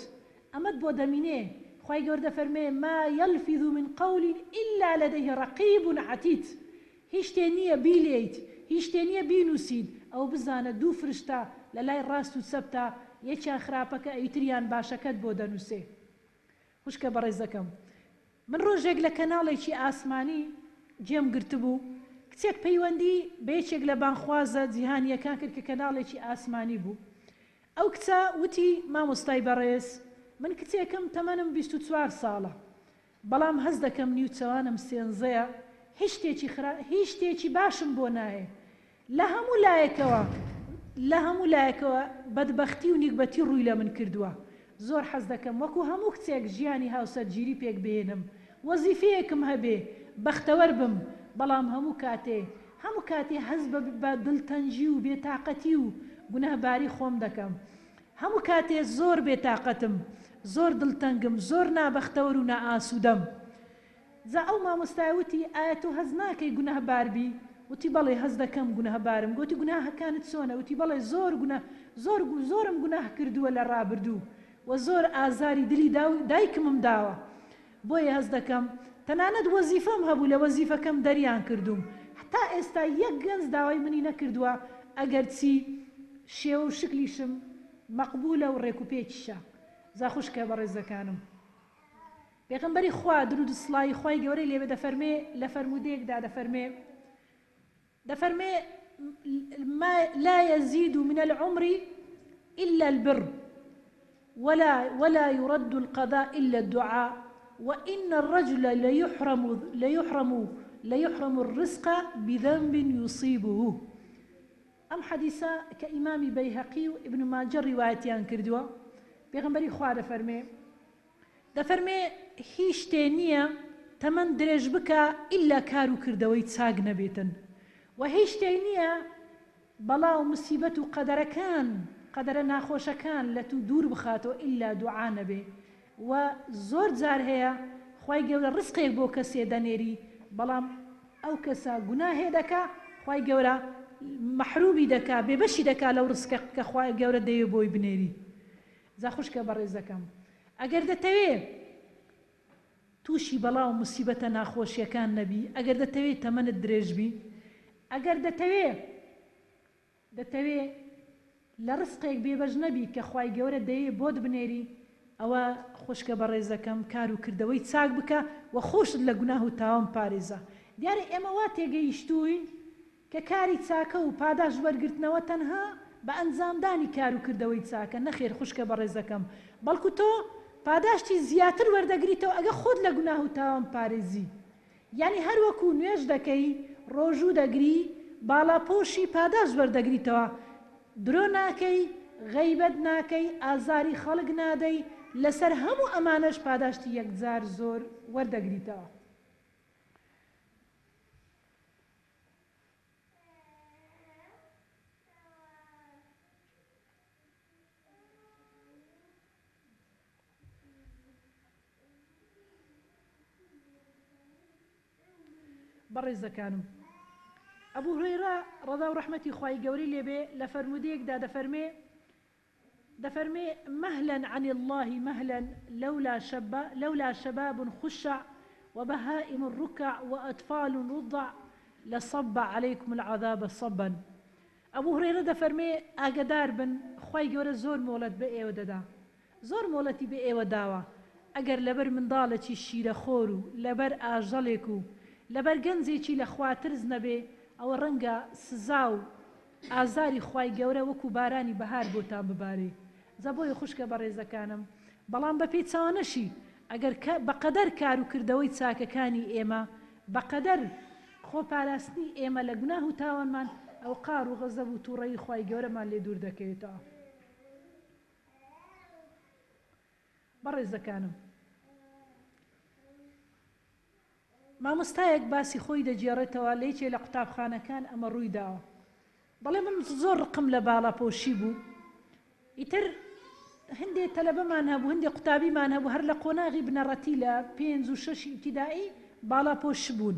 ئەمەت بۆ دەمینێ خوای گەورە دەفەرمێ ما يلفظ من قول إلا لديه رقيب عتيد هیچ شتێ نییە بیلێیت هیچ شتێ نییە بینووسید ئەو بزانە دوو فرشتە لە لای ڕاست و چەپتە یەکیان خراپەکە ئەیتریان باشەکەت بۆ دەنووسێ خوشکە بەڕێزەکەم من ڕۆژێک لە کەناڵێکی ئاسمانی جێم گرتبوو کچێک پەیوەندی بە یەکێک لە بانخوازە جیهانیەکان کرد کە کەناڵێکی ئاسمانی بوو ئەو کچە وتی مامۆستای بەڕێز من کچێکم تەمەنم 24 ساڵە بەڵام هەز دەکەم نیوچەوانم سێنزەیە هیچ شتێکی باشم بۆ نایە لە هەموو لایەکەوە بەدبەختی و نیکبەتی ڕووی لە من کردووە زۆر حەز دەکەم وەکو هەموو کچێک ژیانی هاوسەرگیری پێک بهێنم وەزیفەیەکم هەبێ بەختەوەر بم بەڵام هەموو کاتێ هەز بە دڵتەنجی و بێتاقەتی و گونەهباری خۆم دەکەم هەموو کاتێ زۆر بێتاقەتم زۆر دڵتەنگم زۆر نابەختەوەر و نائاسوودەم جا ئەو مامۆستایوتی ئایا تۆ هەز ناکەی گونەهبار بی وتی بەڵێ هەز دەکەم گونەهبارم گوتی گوناهەکانت چۆنە وتی بەڵێ زۆرم گوناه کردووە لە ڕابردوو و زۆر ئازاری دلی دایکمم داوە بۆیە هەز دەکەم تەنانەت وەزیفەم هەبوو لە وەزیفەکەم دەریان کردوم حتا ئێستا یەک گەنج داوای منی نەکردووە ئەگەر چی شێوە و شکلیشم مەقبولە و ڕێکوپێکیشە زا خوشکە بەڕێزەکانم پێغەمبەری خوا درود و سڵاوی خوای گەورەی لێبێ دەفەرمێ لە فەرمودەیەکدا دەفەرمێ ما لا يزيد من العمر إلا البر ولا يرد القضاء إلا الدعاء وإن الرجل ليحرم الرزق بذنب يصيبه أم حديثة كإمام بيهقي وابن ماجه روايتيان كردوا بيغنبري خواه دەفەرمێ هیچ شتێ نییە تەمەن درێژ بکە ئیلا کار و کردەوەی چاک نەبێتن و هیچ شتێ نییە بەڵاو مسیبەت و قەدەرە ناخۆشەکان لە تو دوور بخاتەوە ئیلا دوعا نەبێ و زۆر جار هەیە خوای گەورە ڕزقێک بۆ کەسێ دەنێری بەڵام ئەو کەسە گوناهێ دەکا خوای گەورە مەحرومی دەکا بێبەشی دەکا لەو ڕزقە کە خوای گەورە دەیێ بۆی بنێری جا خوشکە بەڕێزەکەم ئەگەر دەتەوێ تووشی بەڵاو موسیبەتە ناخۆشیەکان نەبی ئەگەر دەتەوێت تەمەنت درێژ بی ئەگەر دەتەوێ لە ڕزقێک بێبەش نەبی کە خوای گەورە دەیێ بۆت بنێری ئەوە خوشکە بەڕێزەکەم کار و کردەوەی چاک بکە و خۆشت لە گوناه و تاوان پارێزە دیارە ئێمە وا تێگەیشتووین کە کاری چاکە و پاداش وەرگرتنەوە تەنها بە ئەنجامدانی کار و کردەوەی چاکە نەخێر خوشکە بەڕێزەکەم بەڵکو تۆ پاداشتی زیاتر وەردەگریتەوە ئەگە خۆت لە گوناه و تاوان پارێزی یعنی هەر وەکو نوێژ دەکەی ڕۆژوو دەگری باڵاپۆشی پاداش وەردەگریتەوە درۆ ناکەی غەیبەت ناکەی ئازاری خەڵک نادەی لەسەر هەموو ئەمانەش پاداشتی یەکجار زۆر وەردەگریتەوە بەڕێزەکانم ئەبوو هورەیرە ڕەضا و ڕەحمەتی خوای گەورەی لێبێ لە فەرمودەیەکدا دەفەرمێ مهلا عن الله مهلا لولا شباب خشع وبهائم الركع وأطفال رضع لصب عليكم العذاب صبا. ئەبوو هورەیرە دەفەرمێ ئاگدار بن خوای گەورە زۆر مۆڵەت بە ئێوە دەدا، زۆر مۆڵەتی بە ئێوە داوە. ئەگەر لەبەر منداڵێکی شیرەخۆر و لەبەر ئاژەڵێک و لەبەر گەنجێکی لە خوا ترس نەبێ ئەوە ڕەنگە سزا و ئازاری خوای گەورە وەکو بارانی بەهار بۆتان ببارێ. جا بۆیە خوشکە بەڕێزەکانم، بەڵام بە پێچەوانەشی ئەگەر بەقەدەر کار و کردەوەی چاکەکانی ئێمە بەقەدەر خۆپاراستنی ئێمە لە گوناه و تاوانمان ئەو قار و غەزەب و تووڕەی خوای گەورەمان لێ دوور دەکەوێتەوە. بەڕێزەکانم مامۆستایەک باسی خۆی دەجێڕێتەوە لە یەکێ لە قوتابخانەکان ئەمە ڕووی داوە. بەڵێ من زۆر ڕقم لە باڵاپۆشی بوو، ئیتر هەندێک تەلەبەمان هەبوو، هەندێک قوتابیمان هەبوو هەر لە قۆناغی بنەڕەتی لە 5 و 6 ئیبتیدایی باڵاپۆش بوون.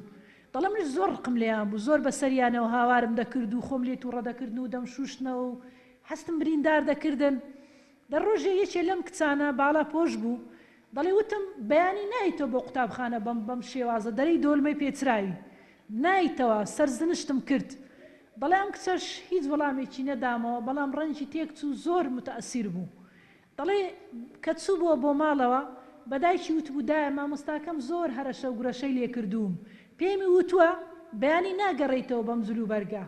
دەڵێ منش زۆر ڕقم لێیان بوو، زۆر بەسەریانەوە هاوارم دەکرد و خۆم لێ تووڕە دەکردن و دەمشوشنەوە و هەستم بریندار دەکردن. دەڕۆژێ یەکێ لەم کچانە باڵاپۆش بوو، دەڵێ وتم بەیانی نایتەوە بۆ قوتابخانە بەم شێوازە، دەرەی دۆلمەی پێچراوی نایتەوە، سەرزنشتم کرد. بەڵێ ئەم کچەش هیچ وەڵامێکی نەدامەوە، بەڵام ڕەنجی تێکچوو زۆر متەئەسیر بوو. دەڵێ کە چوو بووە بۆ ماڵەوە بەدایکی وتبوو دایە مامۆستاکەم زۆر هەرەشە و گورەشەی لێ کردووم، پێمی وتووە بەیانی ناگەڕێیتەوە بەم زولوبەرگە،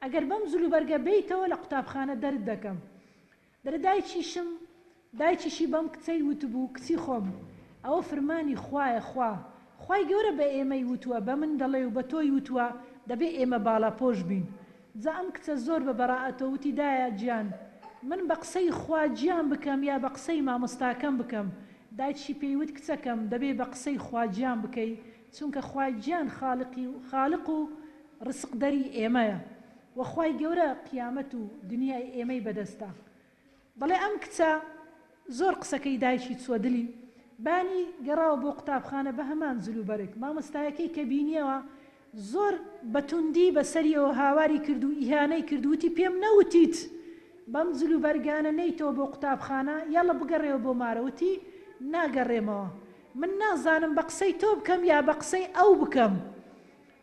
ئەگەر بەم زولوبەرگە بیتەوە لە قوتابخانە دەرد دەکەم. دەرە دایکیشی بەم کچەی وتبوو کچی خۆم ئەوە فەرمانی خوایە، خوای گەورە بە ئێمەی وتووە، بە من دەڵێ و بە تۆی وتووە دەبێ ئێمە باڵاپۆش بین. جا ئەم کچە زۆر بە بەراعەتەوە وتی دایە گیان من بە قسەی خوا گیان بکەم یا بە قسەی مامۆستاکەم بکەم؟ دایکی پێیوت کچەکەم دەبێ بە قسەی خوا گیان بکەی، چونکە خوای گیان خالق و ڕزق دەری ئێمەیە و خوای گەورە قیامەت و دنیای ئێمەی بەدەستە. بەڵێ ئەم کچە زۆر قسەکەی دایکی چووە دلی، بانی گەڕاوە بۆ قوتابخانە بە هەمان زولوبەرێک. مامۆستایەکەی کە بینیەوە زۆر بەتوندی بەسەریەوە هاواری کرد و ئیهانەی کردووتی پێم نەوتیت بەم زولوبەرگانە نەیتەوە بۆ قوتابخانە، یاڵە بگەڕێەوە بۆ مارەوتی ناگەڕێمەوە، من نازانم بە قسەی تۆ بکەم یا بە قسەی ئەو بکەم.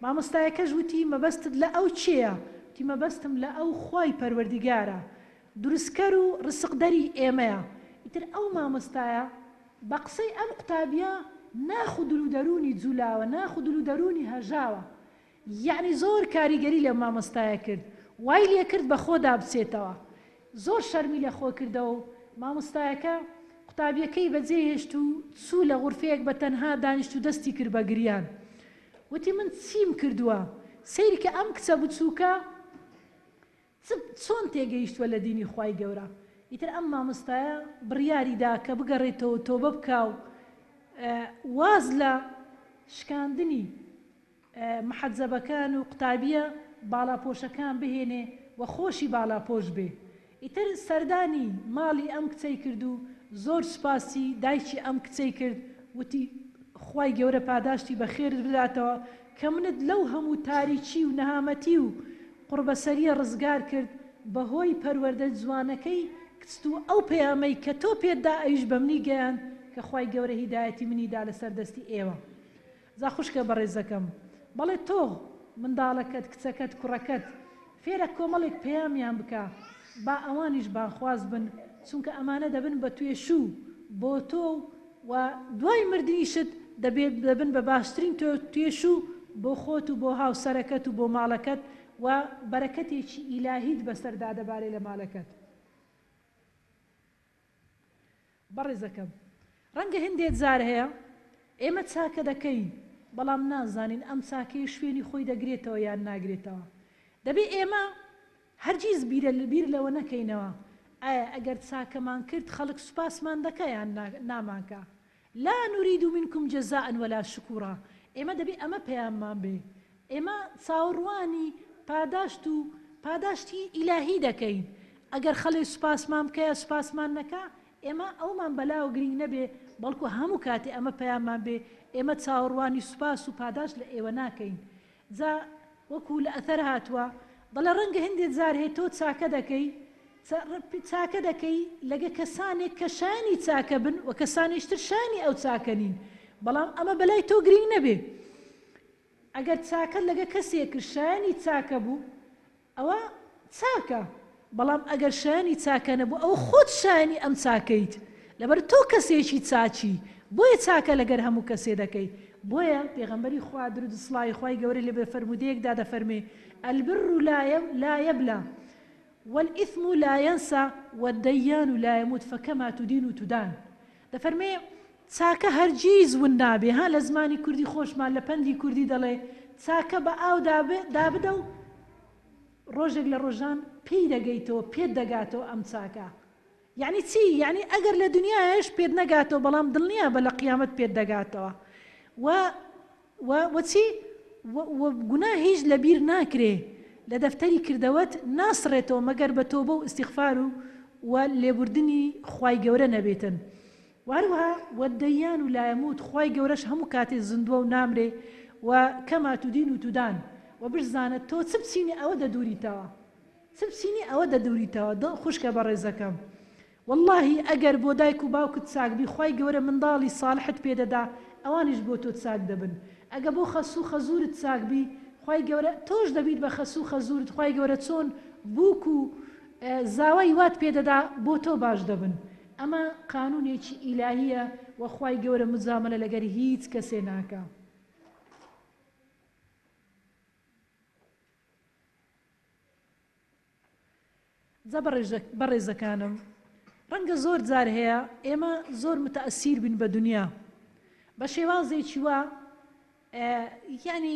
مامۆستایەکەش وتی مەبەستت لە ئەو چییە؟ وتی مەبەستم لە ئەو خوای پەروەردیگارە، دروستکەر و ڕزقدەری ئێمەیە. ئیتر ئەو مامۆستایە بە قسەی ئەم قوتابیە ناخو دل و دەرونی جولاوە، ناخو دل و دەرونی هەژاوە، یعنی زۆر کاریگەری لە مامۆستایە کرد، وای لێ کرد بە خۆدا بچێتەوە، زۆر شەرمی لە خۆ کردەوە و مامۆستایەکە قوتابیەکەی بەجێهێشت و چوو لە غورفەیەک بە تەنها دانیشت و دەستی کرد بە گریان. وتی من چیم کردووە؟ سەیری کە ئەم کچە بچووکە چۆن تێگەیشتووە لە دینی خوای گەورە. ئیتر ئەم مامۆستایە بڕیاریدا کە بگەڕێتەوە تۆبە بکا و واز لە شکاندنی محەجەبەکان و قوتابیە باڵاپۆشەکان بهێنێ و خۆشی باڵاپۆش بێ. ئیتر سەردانی ماڵی ئەم کچەی کرد و زۆر سوپاسی دایکی ئەم کچەی کرد، وتی خوای گەورە پاداشتی بە خێرت بداتەوە کە منت لەو هەموو تاریکی و نەهامەتی و قوربەسەریە ڕزگار کرد بەهۆی پەروەردە جوانەکەی کچت و ئەو پەیامەی کە تۆ پێتدا ئەویش بە منی گەیان کە خوای گەورە هیدایەتی منیدا لەسەر دەستی ئێوە. جا خوشکە بەڕێزەکەم، بەڵێ تۆ منداڵەکەت کچەکەت کوڕەکەت فێرە کۆمەڵێک پەیامیان بکە با ئەوانیش باخواز بن، چونکە ئەمانە دەبن بە توێشوو بۆ تۆ و دوای مردنیشت دەبن بە باشترین توێشوو بۆ خۆت و بۆ هاوسەرەکەت و بۆ ماڵەکەت و بەرەکەتێکی ئیلاهیت بەسەردا دەبارێ لە ماڵەکەت. بەڕێزەکەم ڕەنگە هەندێک جار هەیە ئێمە چاکە دەکەین بەڵام نازانین ئەم چاکەی شوێنی خۆی دەگرێتەوە یان ناگرێتەوە. دەبێ ئێمە هەرگیز بیر لەوە نەکەینەوە ئایا ئەگەر چاکەمان کرد خەڵک سوپاسمان دەکە یان نامانکە. لا نورید منکم جەزاء ولا شکورا. ئێمە دەبێ ئەمە پەیاممان بێ، ئێمە چاوەڕوانی پاداشت و پاداشتی ئیلاهی دەکەین. ئەگەر خەڵی سوپاسمان بکەیە سوپاسمان نەکە ئێمە ئەومان بەلاو گرنگ نەبێ، بەڵکو هەموو کاتێ ئەمە پەیاممان بێ ئێمە چاوەڕوانی سوپاس و پاداش لە ئێوە ناکەین. جا وەکو لە ئەثەر هاتووە دەڵێ ڕەنگە هەندێک جار هەیە تۆ چاکە دەکەی لەگە کەسانێک کە شانی چاکە بن و کەسانیشتر شانی ئەو چاکەنین بەڵام ئەمە بەلای تۆ گرنگ نەبێ ئەگەر چاکە لەگە کەسێک شانی چاکە بوو ئەوە چاکە بەڵام ئەگەر شانی چاکە نەبوو ئەو خۆت شانی ئەم چاکەیت لەبەر تۆ کەسێکی چاچی بۆیە چاکە لەگەر هەموو کەسێ دەکەی بۆیە پێغەمبەری خوا درود سڵاوی خوای گەورە لێ بە فەرمودەیەکدا دەفەرمێ البر لا يبلى والإثم لا ينسى والديان لا يموت فكما تدين تدان دەفەرمێ چاکە هەرگیز ون نابێ ها لە زمانی کوردی خۆشمان لە پەندی کوردی دەڵێ چاکە بە ئاو دابدە و ڕۆژێک لە ڕۆژان پێی دەگەیتەوە پێت دەگاتەوە ئەم چاکە یعنی چی یعنی ئەگەر لە دنیاش پێت نەگاتەوە بەڵام دڵنیە بە لە قیامەت پێت دەگاتەوە وچی گوناه هیچ لەبیر ناکرێ لە دەفتەری کردەوەت ناسڕێتەوە مەگەر بە تۆبە و ئیستیغفار و لێبوردنی خوای گەورە نەبێتن واروها والديان لا يموت خوای گەورەش هەموو کاتێ زیندووە و نامرێ و کەما تدین و تودان و بشزانت تۆ چ بچینی ئەوە دەدووریتەوە خوشکە بە ڕێزەکەم واللهی ئەگەر بۆ دایک و باوکت چاکبی خوای گەورە منداڵی ساڵحت پێدەدا ئەوانیش بۆ تۆ چاک دەبن ئەگە بۆ خەسوو خەزورت چاکبی خوای گەورە تۆش دەبیت بە خەسوو خەزورت خوای گەورە چۆن بووک و زاوای وات پێدەدا بۆ تۆ باش دەبن ئەمە قانونێکی ئیلاهیە و خوای گەورە مزامەلە لەگەر هیچ کەسێ ناکە جا بەڕێزەکانم ڕەنگە زۆر جار هەیە ئێمە زۆر متەئەسیر بین بە دنیا بە شێوازێکی وە یعنی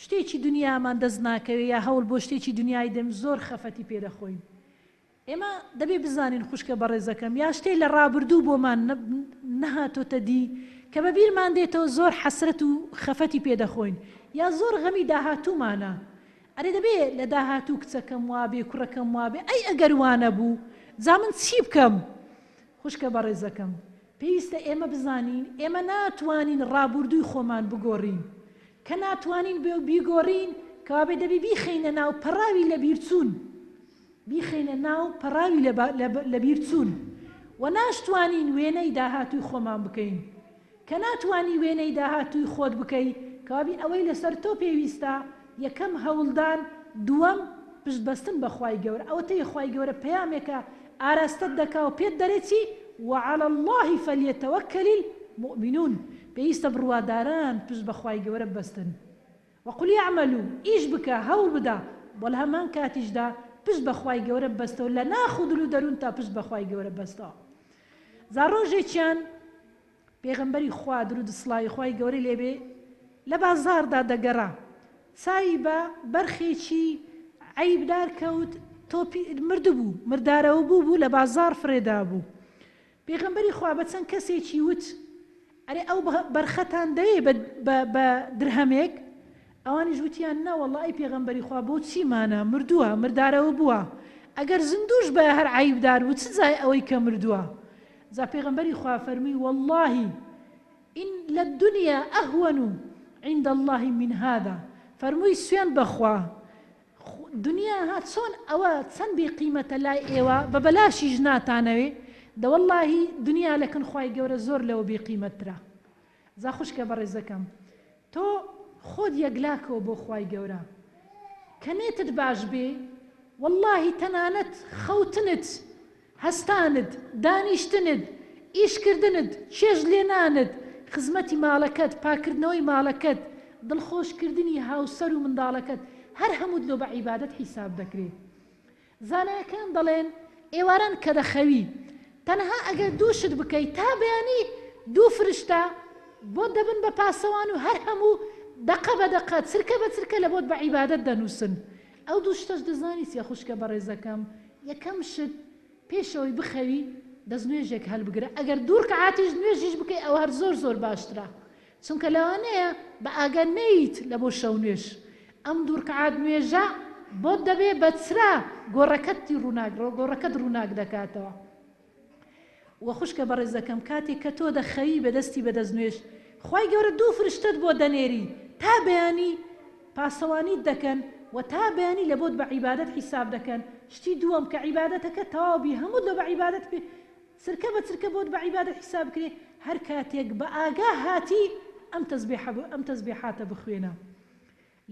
شتێکی دنیامان دەست ناکەوێت یا هەوڵ بۆ شتێکی دنیای دەم زۆر خەفەتی پێدەخۆین ئێمە دەبێ بزانین خوشکە بەڕێزەکەم یا شتێک لە ڕابردوو بۆمان نەهاتۆتە دی کە بە بیرمان دێتەوە زۆر حەسرەت و خەفەتی پێدەخۆین یا زۆر غەمی داهاتوومانە ئەرێ دەبێ لە داهاتوو کچەکەم وابێ کوڕەکەم وابێ ئەی ئەگەر وانە بوو جا من چی بکەم خوشکە بەڕێزەکەم پێویستە ئێمە بزانین ئێمە ناتوانین ڕابردووی خۆمان بگۆڕین کە ناتوانین بیگۆڕین کەوابێ دەبێ بیخەینە ناو پەڕاوی لە بیرچوون و ناشتوانین وێنەی داهاتووی خۆمان بکەین کە ناتوانی وێنەی داهاتووی خۆت بکەی کەوابی ئەوەی لەسەر تۆ پێویستە یەکەم هەوڵدان دووەم پشتبەستن بە خوای گەورە ئەوە تەی خوای گەورە پەیامێکە ئاراستت دەکا و پێت دەرێتی وعلى الله فليتوكل المؤمنون پێویستە بڕواداران پشت بە خوای گەورە بەستن وقل يعملوا ئیش بکە هەوڵ بدە بۆ لە هەمان کاتیشدا پشت بە خوای گەورە بەستەوە لە ناخودل و دەروون تا پشت بە خوای گەورە بەستەوە جا ڕۆژێکیان پێغەمبەری خوا درود سڵاوی خوای گەورەی لێبێ لە بازاردا دەگەڕا چاوی بە بەرخێکی عەیبدار کەوت مردبوو مردارەوە بوو لە بازار فرێدا بوو پێغەمبەری خوا بە چەند کەسێکی وت ئەرێ ئەو بەرخەتان دەوێ بە درهەمێک ئەوانیش وتیان نا وەڵڵی پێغەمبەری خوا بۆ چیمانە مردووە مردارەوە بووە ئەگەر زیندوش بە هەر عەیبدار بوو چ جای ئەوەی کە مردووە جا پێغەمبەری خوا فەرمی وەڵڵاهی ئین لە دنیا ئەهوەن عند الله من هذا فەرمووی سوێن بەخوا دنیا هات چۆن ئەوە چەند بێ قیمەتە لای ئێوە بە بەلاشیش ناتانەوێ دەوەڵڵاهی دنیا لەکن خوای گەورە زۆر لەوە بێ قیمەترا جا خوشکە بەڕێزەکەم تۆ خۆت یەکلاکەوە بۆ خوای گەورە کە نێتت باش بێ واللهی تەنانەت خەوتنت هەستانت دانیشتنت ئیشکردنت چێژ لێنانت خزمەتی ماڵەکەت پاکردنەوەی ماڵەکەت دڵخۆشکردنی هاوسەر و منداڵەکەت هەر هەموو لۆ بە عیبادەت حیساب دەکرێت زانایەکان دەڵێن ئێواران کە دەخەوی تەنها ئەگەر دووشت بکەیت تا بەیانی دوو فرشتە بۆ دەبن بە پاسەوان و هەر هەموو دقە بە دقە چرکە بە چرکە لە بۆت بە عیبادەت دەنووسن ئەو دوو شتەش دەزانی چیە خوشکە بەڕێزەکەم یەکەم شت پێشەوەی بخەوی دەستنوێژێک هەڵبگرە ئەگەر دوو ڕکعاتیش نوێژیش بکەی ئەوە هەر زۆر زۆر باشترە چونکە لەوانەیە بە ئاگە نەیت لە بۆ شەو نوێژ ئەم دوو ڕکعات نوێژە بۆت دەبێ بە چرا گۆڕەکەت ڕووناک دەکاتەوە وە خوشکە بەڕێزەکەم کاتێک کە تۆ دەخەوی بەدەستی بەدەست نوێژ خوای گەورە دوو فرشتت بۆ دەنێری تا بەیانی پاسەوانیت دەکەن و تا بەیانی لە بۆت بە عیبادەت حیساب دەکەن. شتی دووەم کە عیبادەتەکە تەواوی هەموو لە بە عیبادەت سرکە بە چرکە بۆت بە عیبادەت حیساب کرێ. هەر کاتێک بە ئاگا هاتی ئەم تەسبیحاتە بخوێنە.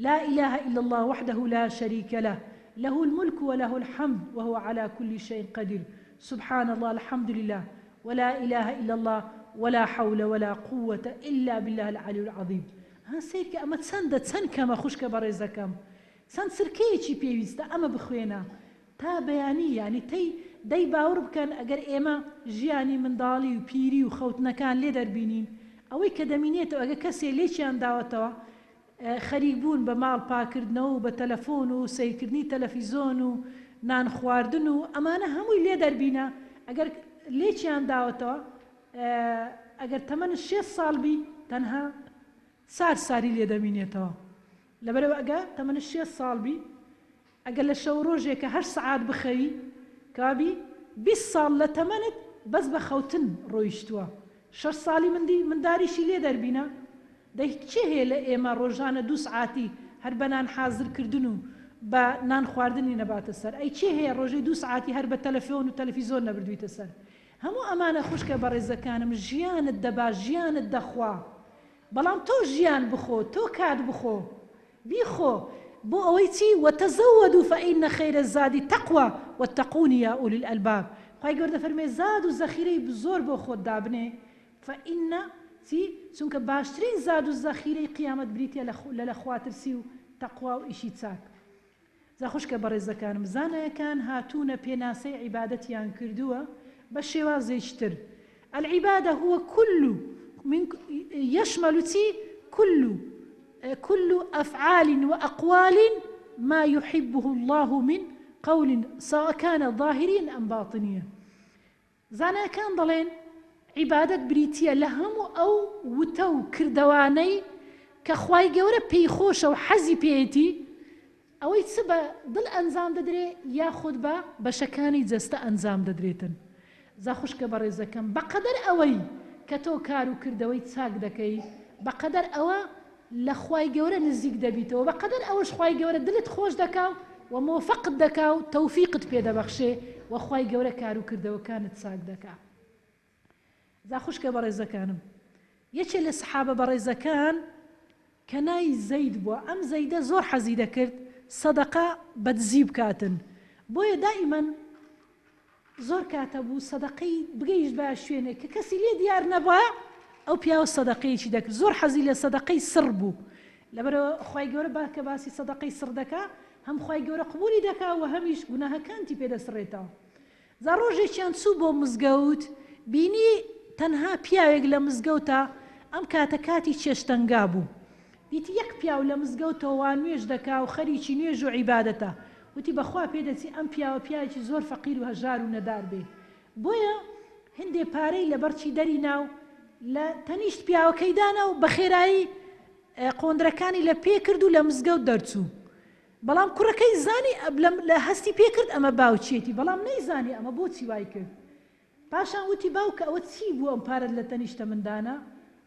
لا إله إلا الله وحده لا شريك له له الملك وله الحمد وهو على كل شيء قدير سبحان الله الحمد لله ولا إله إلا الله ولا حول ولا قوة إلا بالله العلي العظيم. ها سيرك أما تسند كما خوشك برزكم سند سركيشي بيويستا أما بخوينا تا بياني يعني تي داي باور بكان أجر إما جياني من ضالي وبيري وخوتنا كان ليدر بينين أوي كدمينيتو أجر كسي ليش ينداوتوا خەریکبوون بە ماڵ پاکردنەوە و بە تەلەفۆن و سەیرکردنی تەلەڤیزۆن و نان خواردن و ئەمانە هەمووی لێ دەربینە. ئەگەر لێکیان داوەتەوە ئەگەر تەمەن 6 ساڵ بی تەنها ساری لێ دەمینێتەوە. لەبەرەوە ئەگەر تەمەن 6 ساڵ بی ئەگەر لە شەو ڕۆژێکە 8 سعات بخەوی کابی 20 ساڵ لە تەمەنت بەس بە خەوتن ڕۆیشتووە. 6 ساڵی منداریشی لێ دەربینە. دەی چه هەیە لە ئێمە ڕۆژانە 2 سعاتی هەر بە نان حازرکردن و بە نان خواردنی نەباتە سەر. ئەی چه هەیە ڕۆژەی 2 سعاتی هەر بە تەلەفۆن و تەلەڤیزۆن نەبردوویتە سەر. هەموو ئەمانە خوشکە بەڕێزەکانم ژیانت دەبا ژیانت دەخوا بەڵام تۆ ژیان بخۆ تۆ کات بخۆ بیخۆ بۆ ئەوەی چی وتەزەودوا فإن خير الزاد تقوى واتقون يا أولي الألباب. خوای گەورە دەفەرمێ زاد و زەخیرەی زۆر بۆ خۆت دابنێ فإن چونکە باشترین زاد و زەخیرەی قیامەت بریتە لە خواترسی و تەقوا و ئیشی چاک. زا خوشکە بەڕێزەکانم زانایەکان هاتوونە پێناسەی عیبادەتیان کردووە بە شێوازێکتر. العیبادە هو كل يشمل كل أفعال وأقوال ما يحبه الله من قول سواء كان ظاهريا أم باطنيا. زانایەکان دەڵێن عیبادەت بریتیە لە هەموو ئەو وتە و کردەوانەی کە خوای گەورە پێی خۆشە و حەزی پێیەتی ئەوەی چ بە دڵ ئەنجام دەدرێ یاخود بە بەشەکانی جەستە ئەنجام دەدرێتن. زا خوشکە بەڕێزەکەم بەقەدەر ئەوەی کە تۆ کار و کردەوەی چاک دەکەی بەقەدەر ئەوە لە خوای گەورە نزیک دەبیتەوە بەقەدەر ئەوەش خوای گەورە دلت خۆش دەکا و مۆفەقت دەکا و تەوفیقت پێدەبەخشێ و خوای گەورە کار و کردەوەکانت چاک دەکا. زا خوشکە بەڕێزەکانم یەکێ لە سەحابە بەڕێزەکان کە ناوی زەید بووە ئەم زەیدە زۆر حەزی دەکرد سەدەقە بەدزی بکاتن بۆیە دائیمەن زۆر کاتە بوو سەدەقەی بگەیشت بە شوێنێک کە کەسی لێ دیار نەبووە ئەو پیاوە سەدەقەیەکی دەکرد. زۆر حەزی لە سەدەقەی سڕ بوو لەبەرەوە خوای گەورە کە باسی سەدەقەی سڕ دەکا هەم خوای گەورە قبولی دەکا و هەمیش گوناهەکانتی پێدەسڕێتەوە. زا ڕۆژێکیان چوو بۆ مزگەوت بینی تەنها پیاوێک لە مزگەوتە ئەم کاتە کاتی چێشتەنگا بوو دیتی یەک پیاو لە مزگەوتەوە نوێژ دەکا و خەریکی نوێژ و عیبادەتە وتی بەخوا پێدەچی ئەم پیاوە پیاوێکی زۆر فەقیر و هەژار و نەدار بێ بۆیە هەندێ پارەی لە بەرچی دەری ناو لە تەنیشت پیاوەکەی دانا و بە خێرایی قۆندرەکانی لە پێ کرد و لە مزگەوت دەرچوو. بەڵام کوڕەکەی زانی لە هەستی پێ کرد ئەمە باوچێتی بەڵام نەیزانی ئەمە بۆچی وای کرد. پاشان وتی باوکە ئەوە چی بوو ئەم پارەت لە تەنیشتە مندانە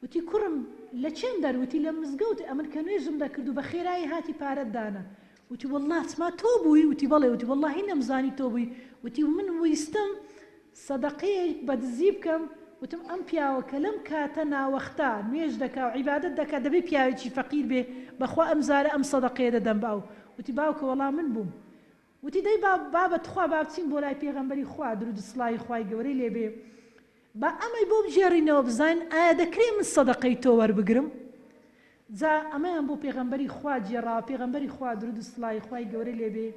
وتی کوڕم لە چێن دەروتی لە مزگەوت ئەمن کە نوێژم دەکرد و بە خێرایی هاتی پارەت دانا وتی والله چما تۆ بووی وتی بەڵێ وتی واللهی نەمزانی تۆ بووی وتی من ویستم سەدەقەیەک بەدزی بکەم وتم ئەم پیاوە کە لەم کاتە ناوەختە نوێژ دەکا و عیبادەت دەکا دەبێ پیاوێکی فەقیر بێ بەخوا ئەم زارە ئەم سەدەقەیە دەدەم باو وتی باوکە وەڵا من بووم وتی دەی بابەت خوا با بچین بۆ لای پێغەمبەری خوا درود و سڵای خوای گەورەی لێبێ با ئەمەی بۆ بژێڕینەوە بزانین ئایا دەکرێت من سەدەقەی تۆ وەربگرم. جا ئەمەیان بۆ پێغەمبەری خوا جێڕا پێغەمبەری خوا درود و سڵای خوای گەورەی لێبێ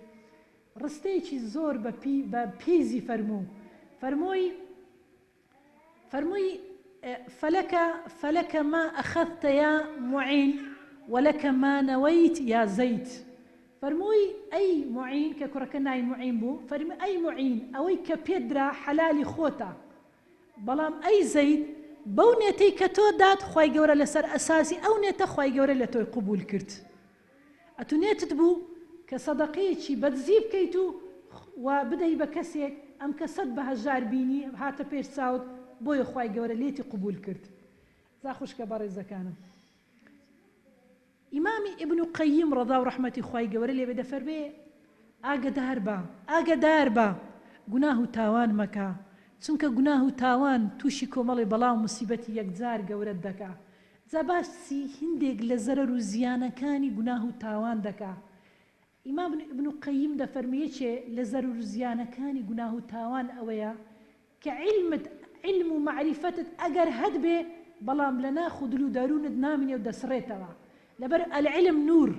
ڕستەیەکی زۆر بە پێیزی فەرمووی فلك ما أخذت يا معين ولك ما نويت يا زيد. فرمووی ئەی معین کە کوڕەکە ناوی معین بوو فەرمی ئەی معین ئەوەی کە پێدرا حەلالی خۆتە بەڵام ئەی زەید بەو نێتەی کە تۆ دات خوای گەورە لەسەر ئەساسی ئەو نێتە خوای گەورە لە تۆی قبول کرد. ئەتونێتت بوو کە سەدەقەیەکی بەدزی بکەیت و بدەی بە کەسێک ئەم کەسەت بە هەژار بینی هاتە پێش چاوت بۆیە خوای گەورە لێتی قبول کرد. زا خوشکە بەڕێزەکانم ئیمامی ئیبن قەییم ڕەضا و ڕەحمەتی خوای گەورە لێ بێ دەفەرمێ ئاگدار بە گوناه و تاوان مەکە چونکە گوناه و تاوان تووشی کۆمەڵی بەڵام موسیبەتی یەکجار گەورەت دەکا جا باسی هندێک لە زەرەر و زیانەکانی گوناه و تاوان دەکا ئیمام ئیبن قەییم دەفەرمێچێ لە زەرەر و زیانەکانی گوناه و تاوان ئەوەیە کە علم و معریفەتت ئەگەر هەد بێ بەڵام لە ناخ و دل و دەروونت نامینێ و دەسڕێتەوە لەبەر العلم نور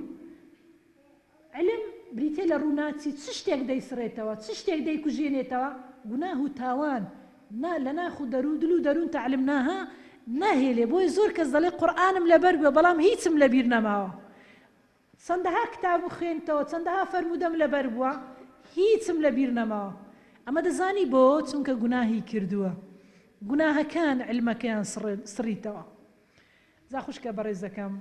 علم بریتێ لە ڕووناچی چ شتێک دەیسڕێتەوە چ شتێک دەیکوژێنێتەوە گوناه و تاوان لە ناخ و دەرو دل و دەروون تعلم ناها ناهێلێ بۆی زۆر کەس دەڵێ قورئانم لەبەر بووە بەڵام هیچم لەبیر نەماوە چەندەها کتاب و خوێنتەوە چەندەها فەرمودەم لەبەر بووە هیچم لەبیر نەماوە ئەمە دەزانی بۆ چونکە گوناهی کردووە گوناهەکان علمەکەیان سڕیتەوە جا خوشکە بەڕێزەکەم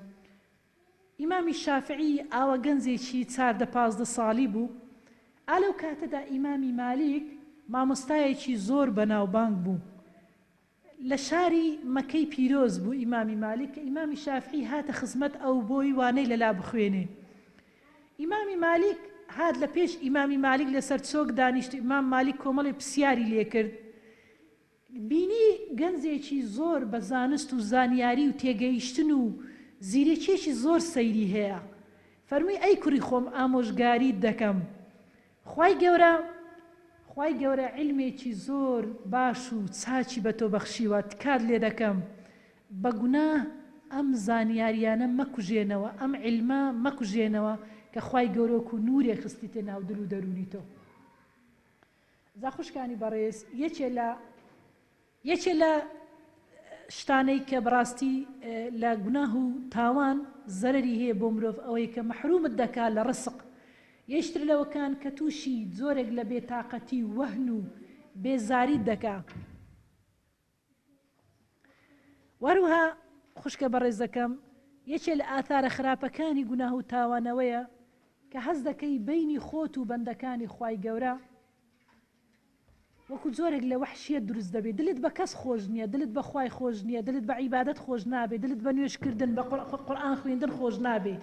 ئیمامی شافعی ئاوە گەنجێکی 14-15 ساڵی بوو ئالەو کاتەدا ئیمامی مالیک مامۆستایەکی زۆر بەناوبانگ بوو لە شاری مەکەی پیرۆز بوو ئیمامی مالیک کە ئیمامی شافعی هاتە خزمەت ئەو بۆی وانەی لەلا بخوێنێ ئیمامی مالیک هات لە پێش ئیمامی مالیک لەسەر چۆک دانیشت ئیمام مالیک کۆمەڵی پرسیاری لێ کرد بینی گەنجێکی زۆر بە زانست و زانیاری و تێگەیشتن و زیرەکێکی زۆر سەیری هەیە فەرمووی ئەی کوڕی خۆم ئامۆژگاریت دەکەم خوای گەورە علمێکی زۆر باش و چاچی بە تۆ بەخشیوە تکات لێ دەکەم بە گوناه ئەم زانیاریانە مەکوژێنەوە ئەم علمە مەکوژێنەوە کە خوای گەورە و نورێ خستیتە ناو دل و دەرونی تۆ جا خوشکانی بەڕێز یەکێ لە شتانەی کە بەڕاستی لە گوناه و تاوان زەرەری هەیە بۆ مرۆڤ ئەوەی کە مەحرومت دەکات لە ڕزق یەشتر لەوەکان کە تووشی زۆرێک لە بێتاقەتی و وەهن و بێزاریت دەکات وەروها خوشکە بەڕێزەکەم یەکێ لە ئاثارە خراپەکانی گوناه و تاوانەوەیە کە حەز دەکەی بینی خۆت و بەندەکانی خوای گەورە وەکو جۆرێک لە وەحشیەت دروست دەبێت دلت بە کەس خۆش نییە دلت بە خوای خۆش نییە دلت بە عیبادەت خۆش نابێت دلت بە نوێژکردن بە قورئان خوێندن خۆش نابێت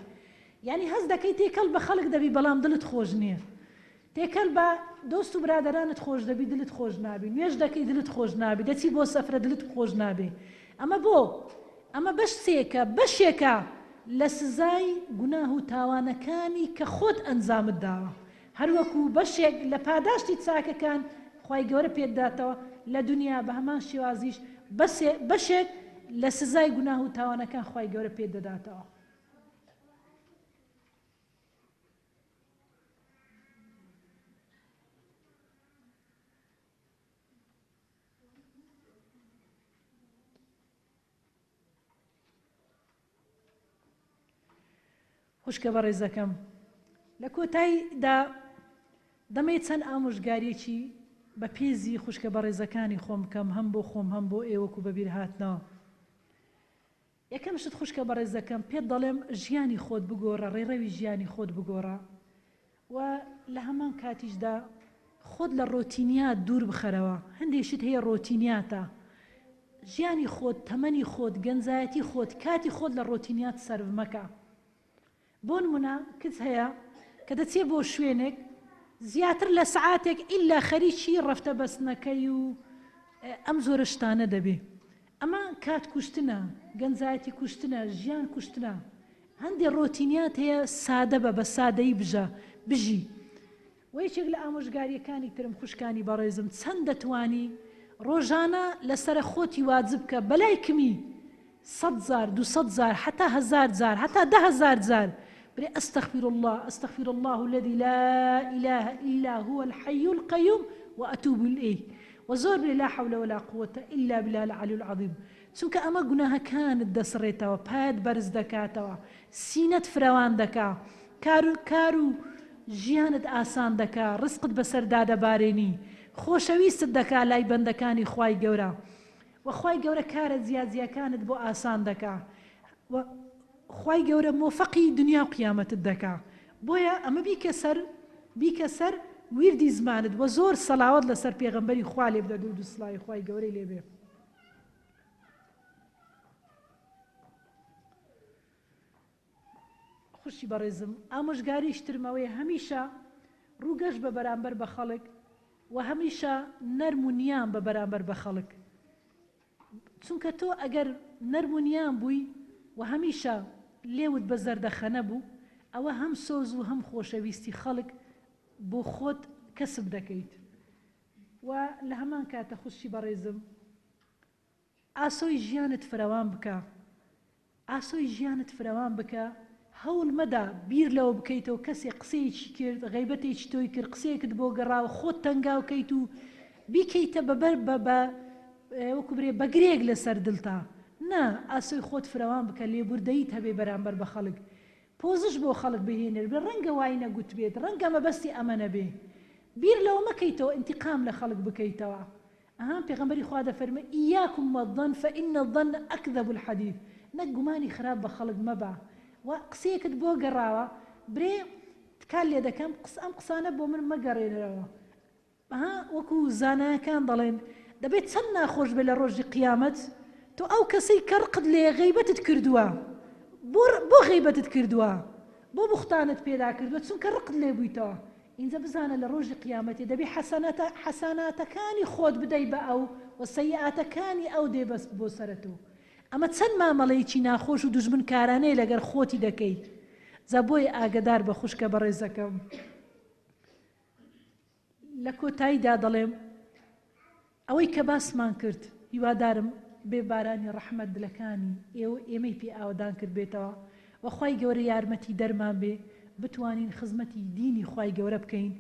یعنی هەز دەکەی تێکەڵ بە خەڵک دەبی بەڵام دلت خۆش نییە تێکەڵ بە دۆست و برادەرانت خۆش دەبی دلت خۆش نابێ نوێژ دەکەی دلت خۆش نابێ دەچی بۆ سەفرە دلت خۆش نابێ ئەمە بەشێکە لە سزای گوناه و تاوانەکانی کە خۆت ئەنجامت داوە هەروەکو بەشێک لە پاداشتی چاکەکان خوای گەورە پێت داتەوە لە دنیا بە هەمان شێوازیش بەشێک لە سزای گوناه و تاوانەکان خوای گەورە پێت دەداتەوە خوشکە بەڕێزەکەم لە کۆتاییدا دەمەی چەند ئامۆژگاریەکی بە پێزی خوشکە بەڕێزەکانی خۆم بکەم هەم بۆ خۆم هەم بۆ ئێوەکو بەبیر هاتنەوە یەکەم شت خوشکە بەڕێزەکەم پێت دەڵێم ژیانی خۆت بگۆڕە ڕێڕەوی ژیانی خۆت بگۆڕە و لە هەمان کاتیشدا خۆت لە ڕۆتینیات دوور بخەرەوە هەندێکشت هەیە ڕۆتینیاتە ژیانی خۆت تەمەنی خۆت گەنجایەتی خۆت کاتی خۆت لە ڕۆتینیات سەرف مەکە بۆ نمونە کچ هەیە کە دەچێ بۆ شوێنێک زیاتر لە سعاتێک ئیلا خەریکی ڕەفتە بەستنەکەی و ئەم زۆرە شتانە دەبێ ئەمە کات کوشتنە گەنجایەتی کوشتنە ژیان کوشتنە هەندێک ڕۆتینیات هەیە سادە بە سادەیی بژی و یەکێک لە ئامۆژگاریەکانی ترم خوشکانی بەڕێزم چەند دەتوانی ڕۆژانە لەسرە خۆتی واجب کە بەلای کمی 100 جار 200 جار حتا 1000 جار حتا 10,000 جار بري أستغفر الله الذي لا إله إلا هو الحي القيوم وأتوب إليه وزور لا حول ولا قوة إلا بالله العلي العظيم چونکە ئەمە گوناهە كانت دەسڕێتەوە پایت بەرز دەکاتەوە سینەت فراوان دەکا کار و ژیانت ئاسان دەکا ڕزقت بەسەردا دەبارێنی خۆشەویستت دەکا لای بەندەکانی خوای گەورە وخوای گەورە کارە جیاجیەکانت بۆ ئاسان دەکا خوای گەورە مۆفەقی دنیا و قیامەتت دەکا بۆیە ئەمە بیکە سەر ویردی زمانت و زۆر سەڵاوەت لەسەر پێغەمبەری خوا لێ بدە درود و سڵاوی خوای گەورەی لێ بێ خوشی بەڕێزم ئامۆژگاریشترمەوەی هەمیشە ڕووگەشت بە بەرامبەر بە خەڵک و هەمیشە نەرم و نیام بە بەرامبەر بە خەڵک چونکە تۆ ئەگەر نەرم و نیام بووی و هەمیشە لێوت بە زەردەخەنە بوو ئەوە هەم سۆز و هەم خۆشەویستی خەڵک بۆ خۆت کەسب دەکەیت و لە هەمان کاتە خوشی بەڕێزم ئاسۆی ژیانت فراوان بکە ئاسۆی ژیانت فراوان بکە هەوڵ مەدا بیر لەوە بکەیتەوە کەسێک قسەیەکی کرد غەیبەتێکی تۆی کرد قسەیەکت بۆ گەڕاوە خۆت تەنگاوکەیت و بیکەیتە بەبەر وەکو برێ بەگرێک لەسەر دڵتا نا ئاسۆی خۆت فراوان بکە لێبوردەیت هەبێ بەرامبەر بە خەڵک پۆزش بۆ خەڵک بهێنێر بێ ڕەنگە وای نەگوت بێت ڕەنگە مەبەستی ئەمە نەبێ بیر لەوە مەکەیتەوە ئینتیقام لە خەڵک بکەیتەوە ئەهان پێغەمبەری خوا دەفەرمێ ئیاکم وەالظەن فإن الظەن ئەکذەب الحەدیث نەک گومانی خراپ بە خەڵک مەبە و قسەیەکت بۆ گەڕاوە برێ کار لێ دەکەم ئەم قسانە بۆ من مەگەڕێنەوە وەکو زانایەکان دەڵێن دەبێت چەند ناخۆش بێ لە ڕۆژی قیامەت تۆ ئەو کەسەی کە ڕقت لێ غەیبەتت کردووە بۆ غەیبەتت کردووە بۆ بوختانت پێدا کردووە چونکە ڕقت لێ بوویتەوە اینجا بزانە لە ڕۆژی قیامەتی دەبێ حەساناتەکانی خۆت بدەی بە ئەو و سەیئاتەکانی ئەو دێ بەس بۆ سەرەتەوە ئەمە چەند مامەڵەیەکی ناخۆش و دوژمن کارانەیە لەگەر خۆتی دەکەیت جا بۆیە ئاگدار بە خوشکە بەڕێزەکەم لە کۆتاییدا دەڵێم ئەوەی کە باسمان کرد هیوادارم بێبارانی ڕەحمەت دلەکانی ئێمەی پێ ئاودان کرد بێتەوە و خوای گەورە یارمەتی دەرمان بێ بتوانین خزمەتی دینی خوای گەورە بکەین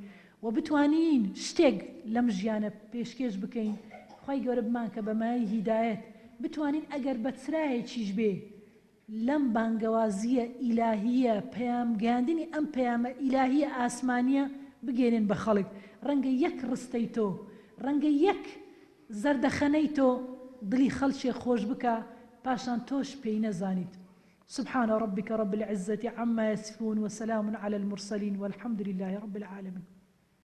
و بتوانین شتێک لەم ژیانە پێشکێش بکەین خوای گەورە بمان کە بەمای هیدایەت بتوانین ئەگەر بە چرایەکیش بێ لەم بانگەوازیە ئیلاهیە پەیامگەاندنی ئەم پەیامە ئیلاهیە ئاسمانیە بگێنن بە خەڵک ڕەنگە یەک ڕستەی تۆ ڕەنگە یەک زەردەخەنەی تۆ دڵی خەڵکێ خۆش بکە پاشان تۆش پێی نەزانیت سبحان ربك رب العزة عما يصفون وسلام على المرسلين والحمد لله رب العالمين